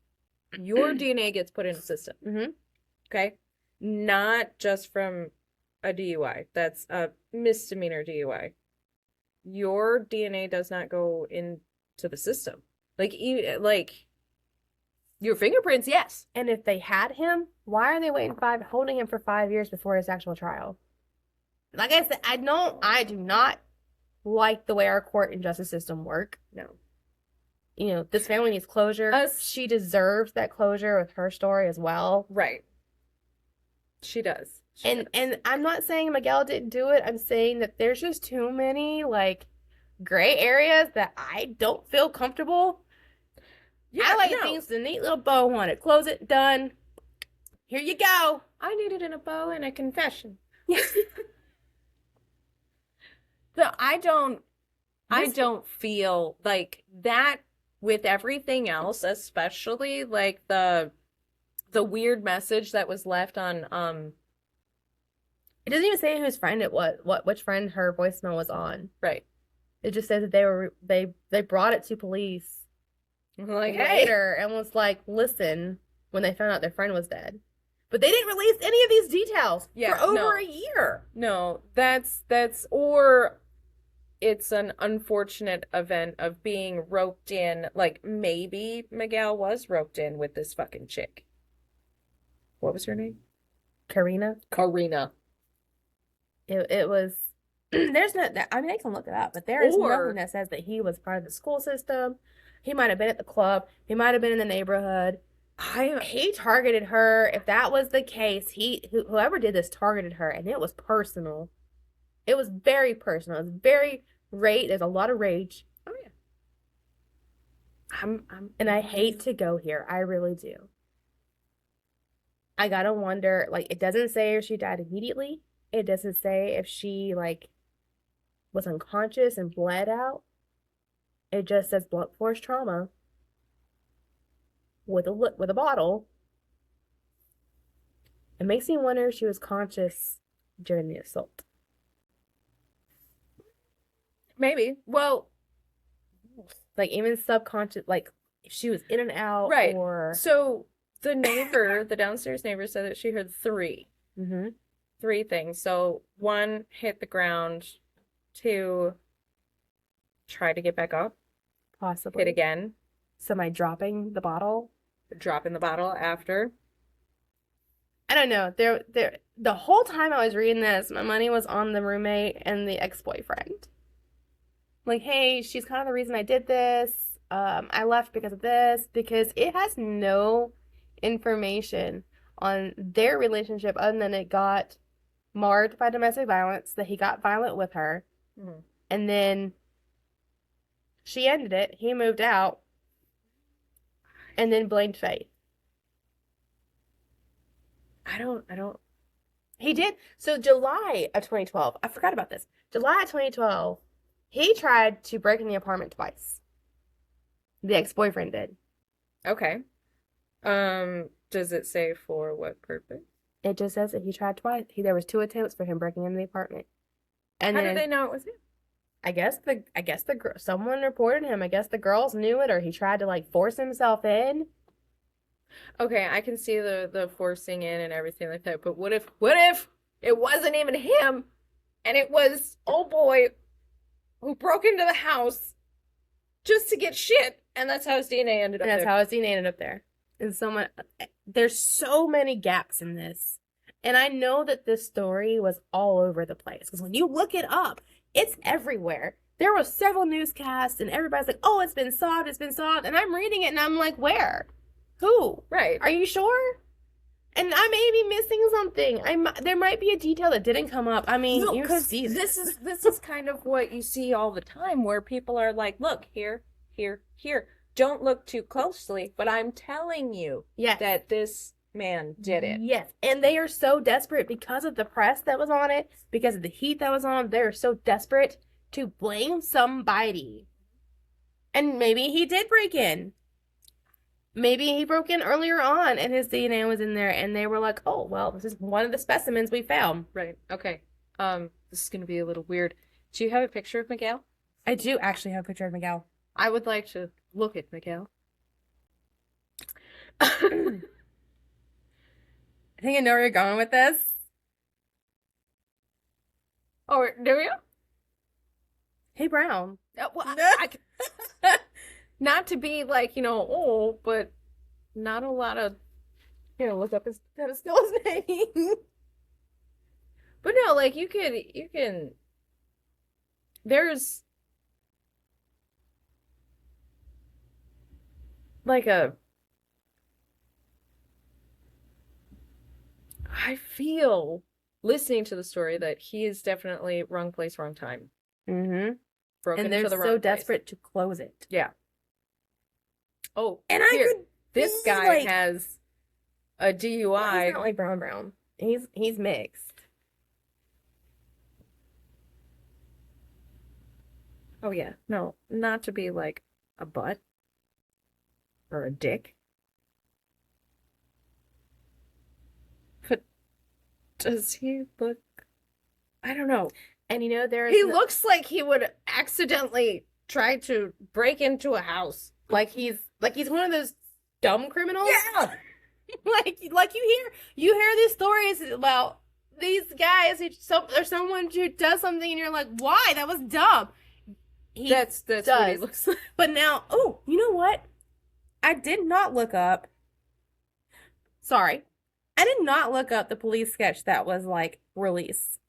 your DNA gets put in a system. Mm-hmm. Okay? Not just from a DUI. That's a misdemeanor DUI. Your DNA does not go into the system. Like your fingerprints, yes. And if they had him, why are they holding him for 5 years before his actual trial? Like I said, I do not like the way our court and justice system work. No. You know, this family needs closure. She deserves that closure with her story as well. Right. She does. And I'm not saying Miguel didn't do it. I'm saying that there's just too many, like, gray areas that I don't feel comfortable. Yeah, I like things with a neat little bow on it. Close it, done. Here you go. I needed in a bow and a confession. So I don't feel like that with everything else, especially like the weird message that was left on it doesn't even say whose friend it was, which friend her voicemail was on. Right. It just says that they brought it to police like later and was like, listen, when they found out their friend was dead. But they didn't release any of these details for over a year. No, that's or it's an unfortunate event of being roped in. Like, maybe Miguel was roped in with this fucking chick. What was her name? Karina. It was, there's no, I mean, I can look it up, but there is nothing that says that he was part of the school system. He might have been at the club. He might have been in the neighborhood. He targeted her. If that was the case, whoever did this targeted her, and it was personal. It was very personal. It was very there's a lot of rage. Oh yeah. And I hate to go here. I really do. I gotta wonder, like, it doesn't say if she died immediately. It doesn't say if she, like, was unconscious and bled out. It just says blunt force trauma with a bottle. It makes me wonder if she was conscious during the assault. Maybe. Well, like, even subconscious, like, if she was in and out. Right. Or... So the downstairs neighbor said that she heard 3. Mm-hmm. 3 things. So 1, hit the ground. 2, try to get back up. Possibly. Hit again. Somebody dropping the bottle. Dropping the bottle after. I don't know. The whole time I was reading this, my money was on the roommate and the ex-boyfriend. Like, hey, she's kind of the reason I did this. I left because of this. Because it has no information on their relationship other than it got marred by domestic violence, that he got violent with her. Mm-hmm. And then she ended it. He moved out. And then blamed Faith. I don't. He did. So July of 2012, I forgot about this. July of 2012, he tried to break in the apartment twice. The ex-boyfriend did. Okay. Does it say for what purpose? It just says that he tried twice. There was 2 attempts for him breaking into the apartment. And how did they know it was him? I guess someone reported him. I guess the girls knew it, or he tried to, like, force himself in. Okay, I can see the forcing in and everything like that. But what if it wasn't even him, and it was old boy who broke into the house just to get shit And that's how his DNA ended up And that's there. how his DNA ended up there. And there's so many gaps in this. And I know that this story was all over the place. Because when you look it up, it's everywhere. There were several newscasts, and everybody's like, oh, it's been solved, it's been solved. And I'm reading it, and I'm like, where? Who? Right. Are you sure? And I may be missing something. There might be a detail that didn't come up. I mean, you see this is kind of what you see all the time, where people are like, look, here, here, here. Don't look too closely, but I'm telling you that this man did it. Yes. And they are so desperate because of the press that was on it, because of the heat that was on. They're so desperate to blame somebody. And maybe he did break in. Maybe he broke in earlier on and his DNA was in there, and they were like, oh, well, this is one of the specimens we found. Right. Okay. This is going to be a little weird. Do you have a picture of Miguel? I do actually have a picture of Miguel. I would like to look at Miguel. I think I know where you're going with this. Oh, do you? Hey, Brown. Well, not to be like, old, but not a lot of, Look up his pedestal's name. but no, like you can, there's like I feel listening to the story that he is definitely wrong place, wrong time. Mm-hmm. Broken And they're into the wrong so place. desperate to close it. Yeah. Oh, And this guy has a DUI. He's not like brown. He's mixed. Oh yeah, no, not to be like a butt or a dick. But does he look? I don't know. And He looks like he would accidentally try to break into a house. like he's one of those dumb criminals. Yeah. like you hear these stories about these guys or someone who does something and you're like, why? That was dumb. That's what he looks like. But now, oh, you know what? I did not look up. Sorry. I did not look up the police sketch that was like released.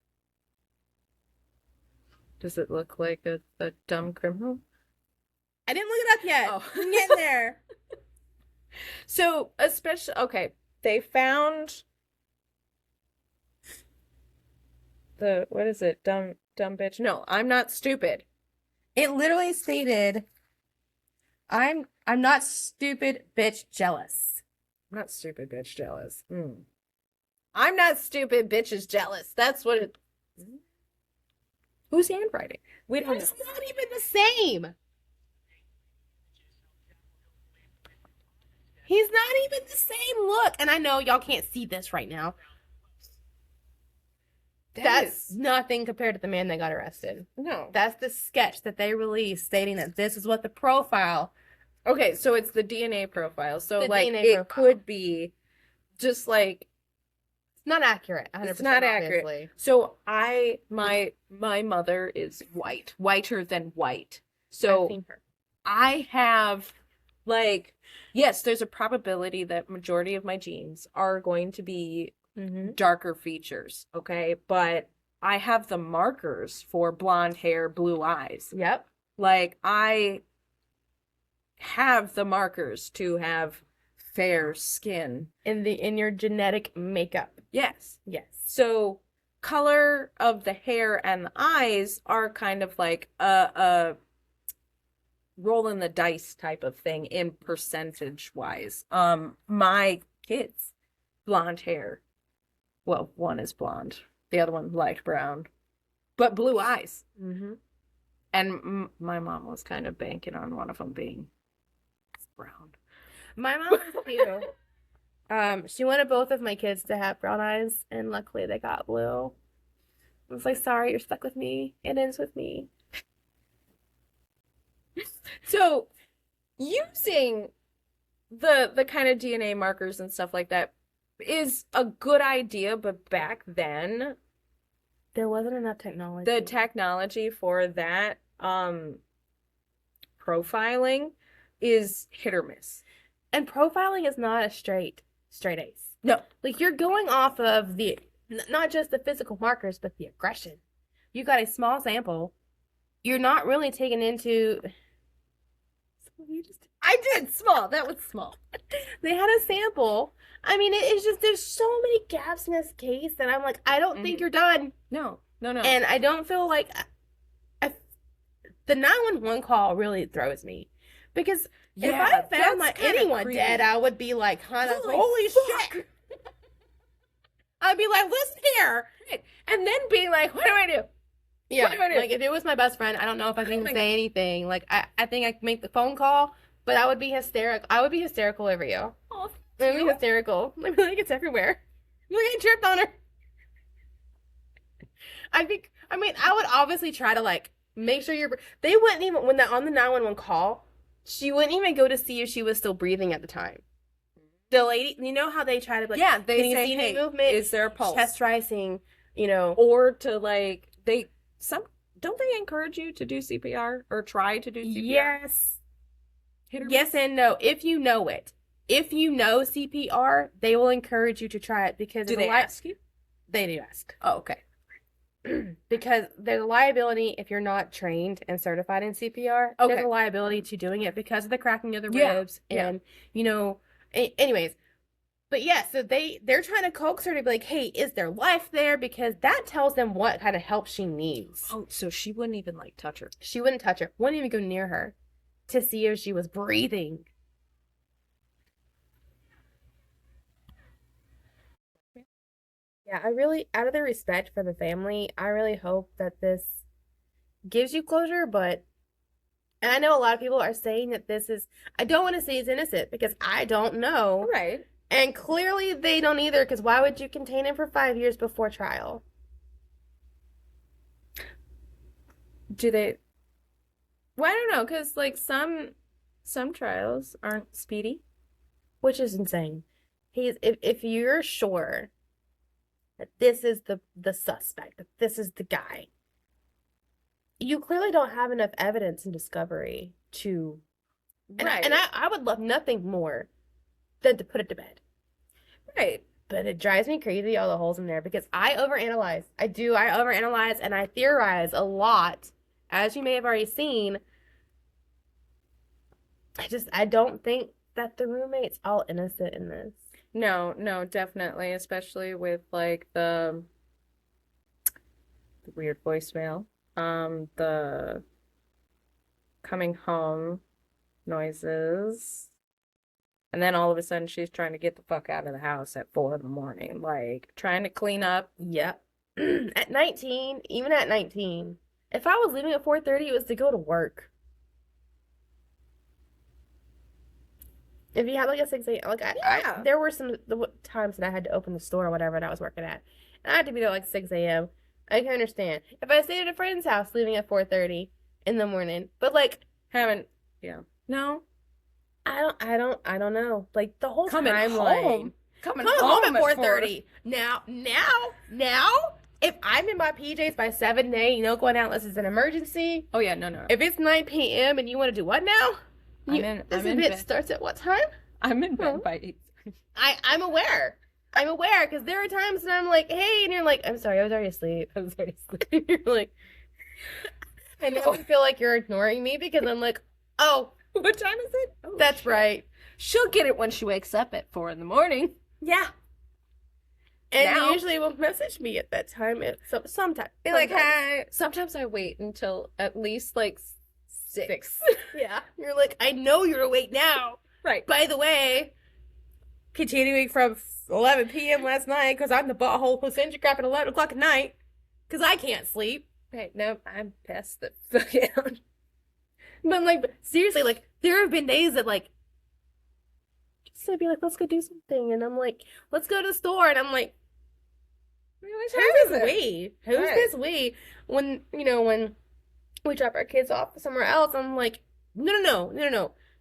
Does it look like a dumb criminal? I didn't look it up yet. Oh. I'm getting there. So, okay, they found what is it? Dumb bitch. No, I'm not stupid. It literally stated, I'm not stupid, bitch, jealous. I'm not stupid, bitch, jealous. I'm not stupid, bitch is jealous. That's what it. Whose handwriting? We don't know. It's not even the same. He's not even the same look. And I know y'all can't see this right now. That's nothing compared to the man that got arrested. No. That's the sketch that they released stating that this is what the profile. Okay, so it's the DNA profile. So The like DNA it profile. could be just like It's not accurate. 100%, it's not accurate. obviously. So my mother is whiter than white. I've So seen her. I have like yes, there's a probability that majority of my genes are going to be darker features, okay? But I have the markers for blonde hair, blue eyes. Yep. Like I have the markers to have fair skin. In your genetic makeup. Yes. Yes. So color of the hair and the eyes are kind of like a rolling the dice type of thing in percentage wise. My kids, blonde hair. Well, one is blonde, the other one light brown, but blue eyes. Mm-hmm. And my mom was kind of banking on one of them being brown. My mom was too. She wanted both of my kids to have brown eyes, and luckily they got blue. I was like, sorry, you're stuck with me. It ends with me. So, using the kind of DNA markers and stuff like that is a good idea, but back then There wasn't enough technology. the technology for that profiling is hit or miss. And profiling is not a straight ace. No. Like, you're going off of the, not just the physical markers, but the aggression. You got a small sample. You're not really taking into... I did small. That was small. They had a sample. I mean, it's just, there's so many gaps in this case that I'm like, I don't think you're done. No. And I don't feel like... the 911 call really throws me. Because if I found anyone dead, I would be like, holy shit. I'd be like, listen here. And then being like, what do I do? Yeah, like if it was my best friend, I don't know if I can say anything. Like I think I could make the phone call, but I would be hysterical. I would be hysterical over you. Oh, I would be hysterical. I feel like it's everywhere. Look, I tripped on her. I would obviously try to like make sure they wouldn't even, when they're on the 911 call, she wouldn't even go to see if she was still breathing at the time. The lady, you know how they try to like, yeah, they say, hey, movement, is there a pulse? Chest rising, you know. Or to like, don't they encourage you to do CPR or try to do CPR? Yes. Yes and no. If you know it. If you know CPR, they will encourage you to try it because do they ask you? They do ask. Oh, okay. Because there's a liability if you're not trained and certified in CPR. Okay. There's a liability to doing it because of the cracking of the ribs and you know. Anyways, but yeah, so they're trying to coax her to be like, hey, is there life there? Because that tells them what kind of help she needs. Oh, so she wouldn't even like touch her. She wouldn't touch her. Wouldn't even go near her to see if she was breathing. Yeah, I really, out of the respect for the family, I really hope that this gives you closure, but, and I know a lot of people are saying that this is, I don't want to say he's innocent because I don't know. Right. And clearly they don't either, because why would you contain him for 5 years before trial? Do they? Well, I don't know, because like some trials aren't speedy, which is insane. If you're sure that this is the suspect, that this is the guy, you clearly don't have enough evidence and discovery to. Right. And I would love nothing more than to put it to bed. Right. But it drives me crazy, all the holes in there, because I overanalyze. I overanalyze and I theorize a lot, as you may have already seen. I don't think that the roommate's all innocent in this. No, definitely, especially with like the weird voicemail, the coming home noises. And then all of a sudden she's trying to get the fuck out of the house at 4 a.m, like trying to clean up. Yep. At 19, even at 19, if I was leaving at 4:30, it was to go to work. If you had like a 6 a.m., like there were some times that I had to open the store or whatever that I was working at, and I had to be there like 6 a.m. I can understand if I stayed at a friend's house leaving at 4:30 in the morning, but like no. I don't know. Like the whole coming timeline. Coming home at 4:30. Now, if I'm in my PJs by 7 a.m, going out unless it's an emergency. Oh yeah, no. If it's 9 p.m. and you want to do what now? This event starts at what time? I'm in bed by 8. I'm aware. Because there are times when I'm like, hey, and you're like, I'm sorry, I was already asleep. You're like, I know I feel like you're ignoring me because I'm like, oh. What time is it? Oh, that's right. She'll get it when she wakes up at 4 a.m. Yeah. And they usually will message me at that time. Sometimes. Be like, hi. Sometimes I wait until at least like 6. Yeah. You're like, I know you're awake now. Right. By the way, continuing from 11 p.m. last night, because I'm the butthole who sends you crap at 11 o'clock at night, because I can't sleep. Right. Nope. I'm past the fuck out. But like, seriously, like, there have been days that like, just to be like, let's go do something, and I'm like, let's go to the store, and I'm like, who's this we? Who's this we? When we drop our kids off somewhere else, I'm like, no.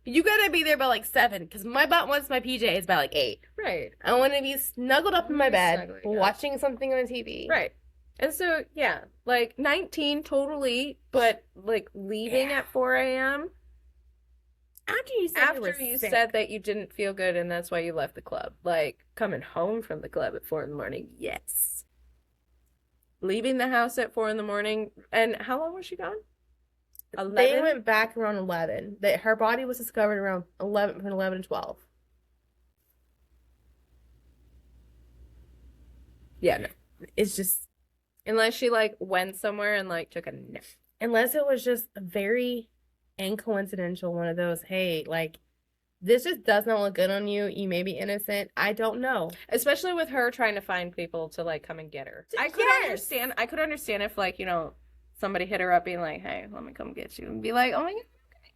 You gotta be there by like 7, because my butt wants my PJs by like 8. Right. I want to be snuggled up in my bed, watching something on TV. Right. And so, yeah, like 19 totally, but like leaving at 4 a.m. After you said you were After you sick. said that you didn't feel good and that's why you left the club. Like, coming home from the club at 4 in the morning, yes. Leaving the house at 4 in the morning, and how long was she gone? 11? They went back around 11. That her body was discovered around 11, between 11 and 12. Yeah, no. It's just, Unless she, like, went somewhere and, like, took a nap. unless it was just a very incoincidental one of those, hey, like, this just does not look good on you. You may be innocent. I don't know. Especially with her trying to find people to, like, come and get her. I could understand if, like, you know, somebody hit her up being like, hey, let me come get you. And be like, oh my God, okay.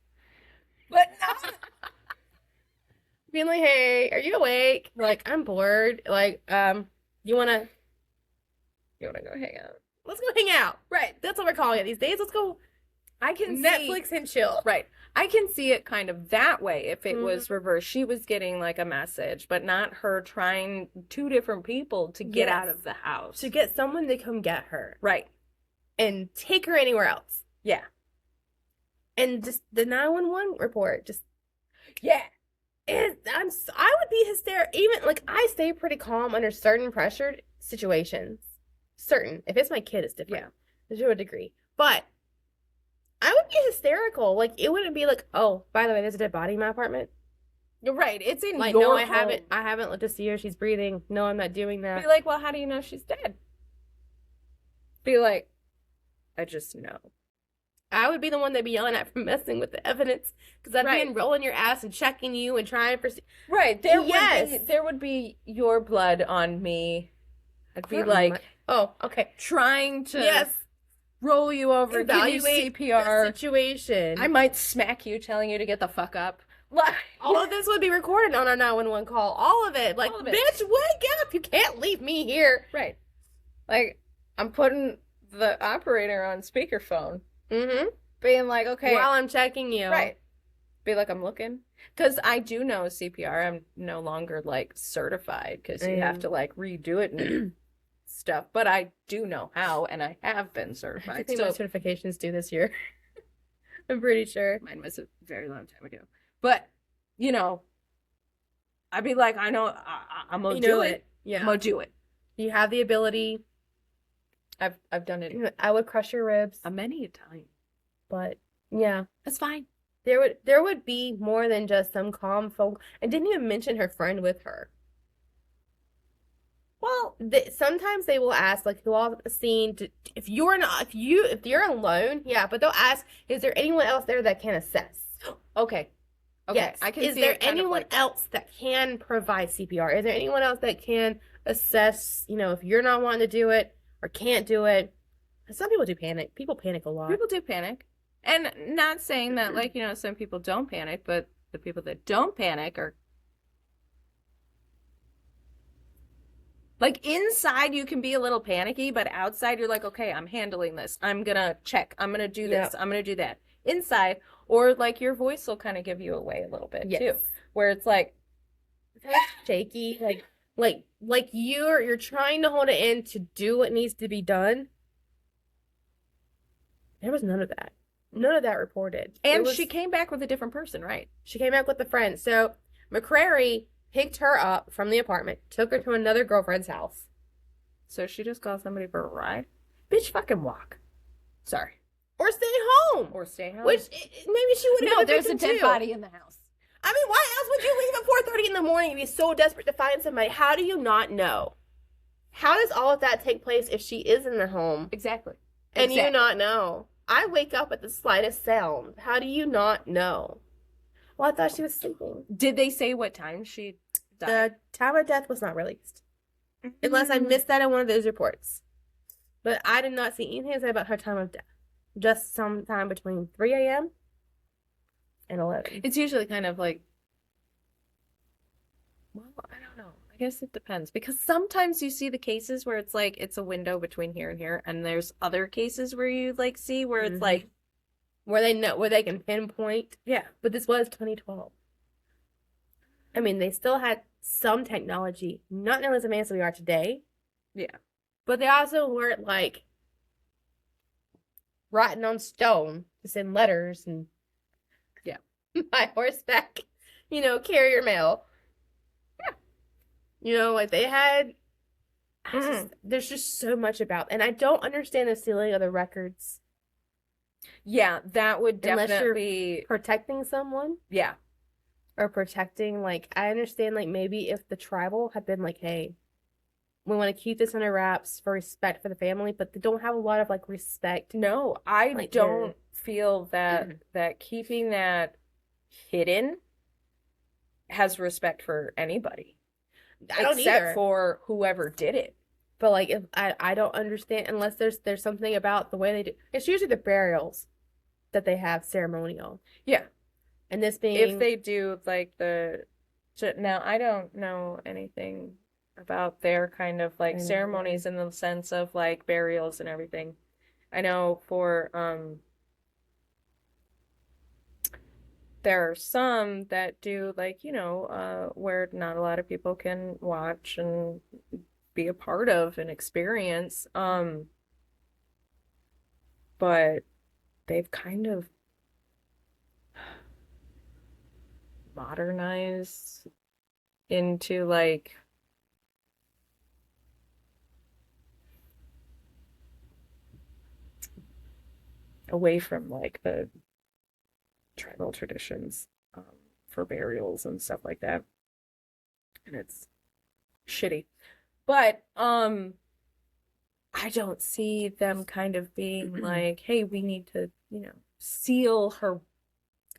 But no. Being like, hey, are you awake? Like, I'm bored. Like, you wanna You want to go hang out? let's go hang out. Right. That's what we're calling it these days. Let's go I can Netflix and chill. Right. I can see it kind of that way if it was reversed. She was getting like a message, but not her trying two different people to get out of the house. To get someone to come get her. Right. And take her anywhere else. Yeah. And just the 911 report, just Yeah. I would be hysterical. Even like I stay pretty calm under certain pressured situations. Certain. If it's my kid, it's different. Yeah. To a degree. But I would be hysterical. Like it wouldn't be like, oh, by the way, there's a dead body in my apartment. You're right. It's in like, your no, home. I haven't looked to see her. She's breathing. No, I'm not doing that. Be like, well, how do you know she's dead? Be like, I just know. I would be the one that'd be yelling at for messing with the evidence because I'd be enrolling your ass and checking you and trying for. Right. There would be your blood on me. I'd be like, oh, okay, trying to roll you over, evaluate give you CPR the situation. I might smack you, telling you to get the fuck up. All of this would be recorded on our 911 call. All of it. Like, bitch, wake up! You can't leave me here. Right. Like, I'm putting the operator on speakerphone. Mm-hmm. Being like, okay. While I'm checking you. Right. Be like, I'm looking. Because I do know CPR. I'm no longer, like, certified. Because you have to, like, redo it and stuff. But I do know how, and I have been certified. I think my certification's due this year. I'm pretty sure. Mine was a very long time ago. But, you know, I'd be like, I know, I'm going to do it. Yeah. I'm going to do it. You have the ability. I've done it. I would crush your ribs. Many a time. But, yeah. That's fine. There would be more than just some calm folk. And didn't even mention her friend with her. Well, sometimes they will ask, like, who all seen, if you're alone, yeah, but they'll ask, is there anyone else there that can assess? Okay. Yes. I can is see there it kind of anyone else that can provide CPR? Is there anyone else that can assess, if you're not wanting to do it or can't do it? Some people do panic. People panic a lot. People do panic. And not saying that, like, some people don't panic, but the people that don't panic are... Like, inside you can be a little panicky, but outside you're like, okay, I'm handling this. I'm gonna check. I'm gonna do this. I'm gonna do that. Inside, or, like, your voice will kind of give you away a little bit, too. Where it's like... shaky. Like you're trying to hold it in to do what needs to be done. There was none of that. None of that reported. And she came back with a different person, right? She came back with a friend. So McCrary picked her up from the apartment, took her to another girlfriend's house. So she just called somebody for a ride? Bitch, fucking walk. Sorry. Or stay home. Which maybe she would have. No, there's a dead body in the house. I mean, why else would you leave at 4:30 in the morning and be so desperate to find somebody? How do you not know? How does all of that take place if she is in the home? Exactly. And you not know? I wake up at the slightest sound. How do you not know? Well, I thought she was sleeping. Did they say what time she died? The time of death was not released. Unless I missed that in one of those reports. But I did not see anything to say about her time of death. Just sometime between 3 a.m. and 11. It's usually kind of like... Well, I don't know. I guess it depends. Because sometimes you see the cases where it's like, it's a window between here and here. And there's other cases where you, like, see where it's like... Where they can pinpoint. Yeah. But this was 2012. I mean, they still had some technology. Not nearly as advanced as we are today. Yeah. But they also weren't, like, writing on stone to send letters and... Yeah. by horseback, carrier mail. Like they had. There's just so much about, and I don't understand the sealing of the records Yeah, that would unless you're definitely protecting someone yeah. or protecting. Like I understand, like maybe if the tribal had been like, "Hey, we want to keep this under wraps for respect for the family," but they don't have a lot of like respect. No, I Like don't feel that keeping that hidden has respect for anybody. I don't Except either. for whoever did it. But like if I don't understand unless there's something about the way they do. It's usually the burials that they have ceremonial. Yeah. And this being If they do like now I don't know anything about their kind of like ceremonies in the sense of like burials and everything. I know for there are some that do like, where not a lot of people can watch and be a part of and experience. But they've kind of modernized into like away from like the tribal traditions for burials and stuff like that. And it's shitty. But I don't see them kind of being like, hey, we need to, seal her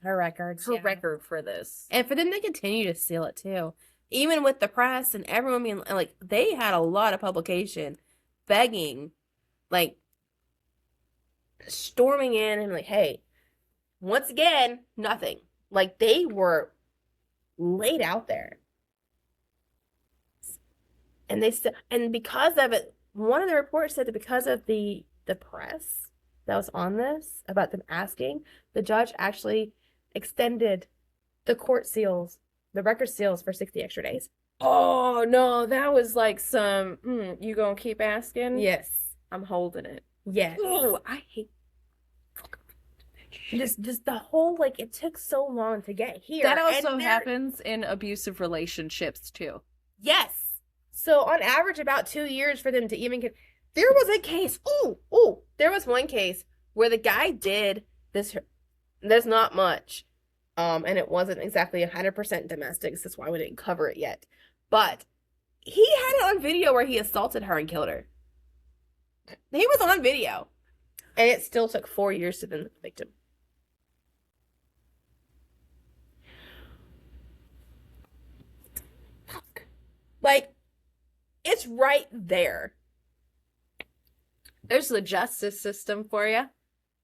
records. her record for this. And for them to continue to seal it too. Even with the press and everyone being like, they had a lot of publication begging, like storming in and like, hey, once again, nothing. Like they were laid out there. And and because of it, one of the reports said that because of the press that was on this about them asking, the judge actually extended the court seals, the record seals for 60 extra days. Oh no, that was like some you gonna keep asking? Yes. I'm holding it. Yes. Oh, I hate just the whole like it took so long to get here. That also happens in abusive relationships too. Yes. So on average about 2 years for them to even get there was a case. There was one case where the guy did this. There's not much. And it wasn't exactly 100% domestic. So that's why we didn't cover it yet. But he had it on video where he assaulted her and killed her. He was on video. And it still took 4 years to then convict him. Fuck. Like, it's right there. There's the justice system for you.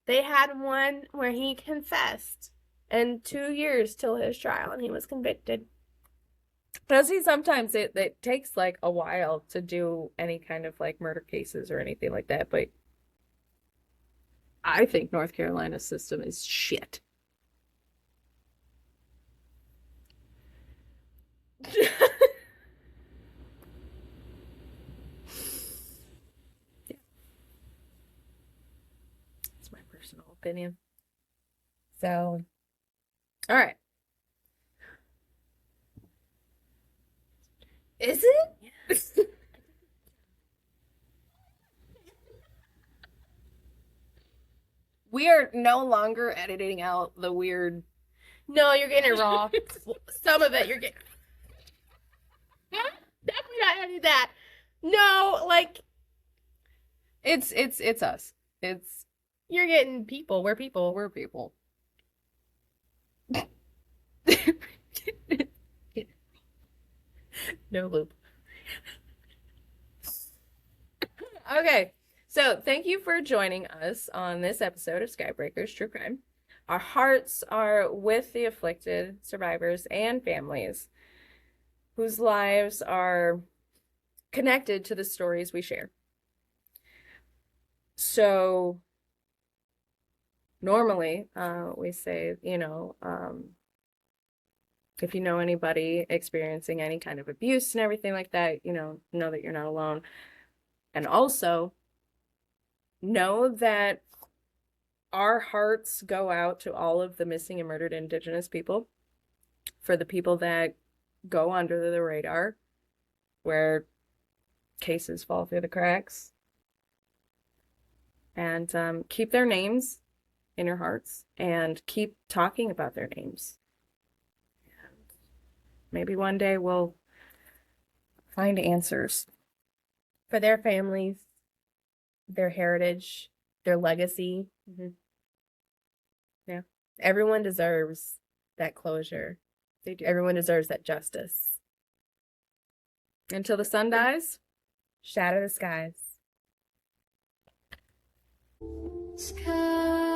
They had one where he confessed. And 2 years till his trial, and he was convicted. But see, sometimes it takes like a while to do any kind of like murder cases or anything like that. But I think North Carolina's system is shit. Yeah. That's my personal opinion. So, all right. Is it? Yes. We are no longer editing out the weird. No, you're getting it raw. Some of it you're getting. Definitely not editing that. No, like it's us. It's you're getting people. We're people. We're people. No loop. Okay, so thank you for joining us on this episode of Skybreakers True Crime. Our hearts are with the afflicted survivors and families whose lives are connected to the stories we share. So normally we say, if you know anybody experiencing any kind of abuse and everything like that, know that you're not alone. And also know that our hearts go out to all of the missing and murdered Indigenous people, for the people that go under the radar, where cases fall through the cracks. And keep their names in your hearts and keep talking about their names. And maybe one day we'll find answers. For their families, their heritage, their legacy. Mm-hmm. Yeah. Everyone deserves that closure. They do. Everyone deserves that justice. Until the sun dies. Shatter the skies. Sky.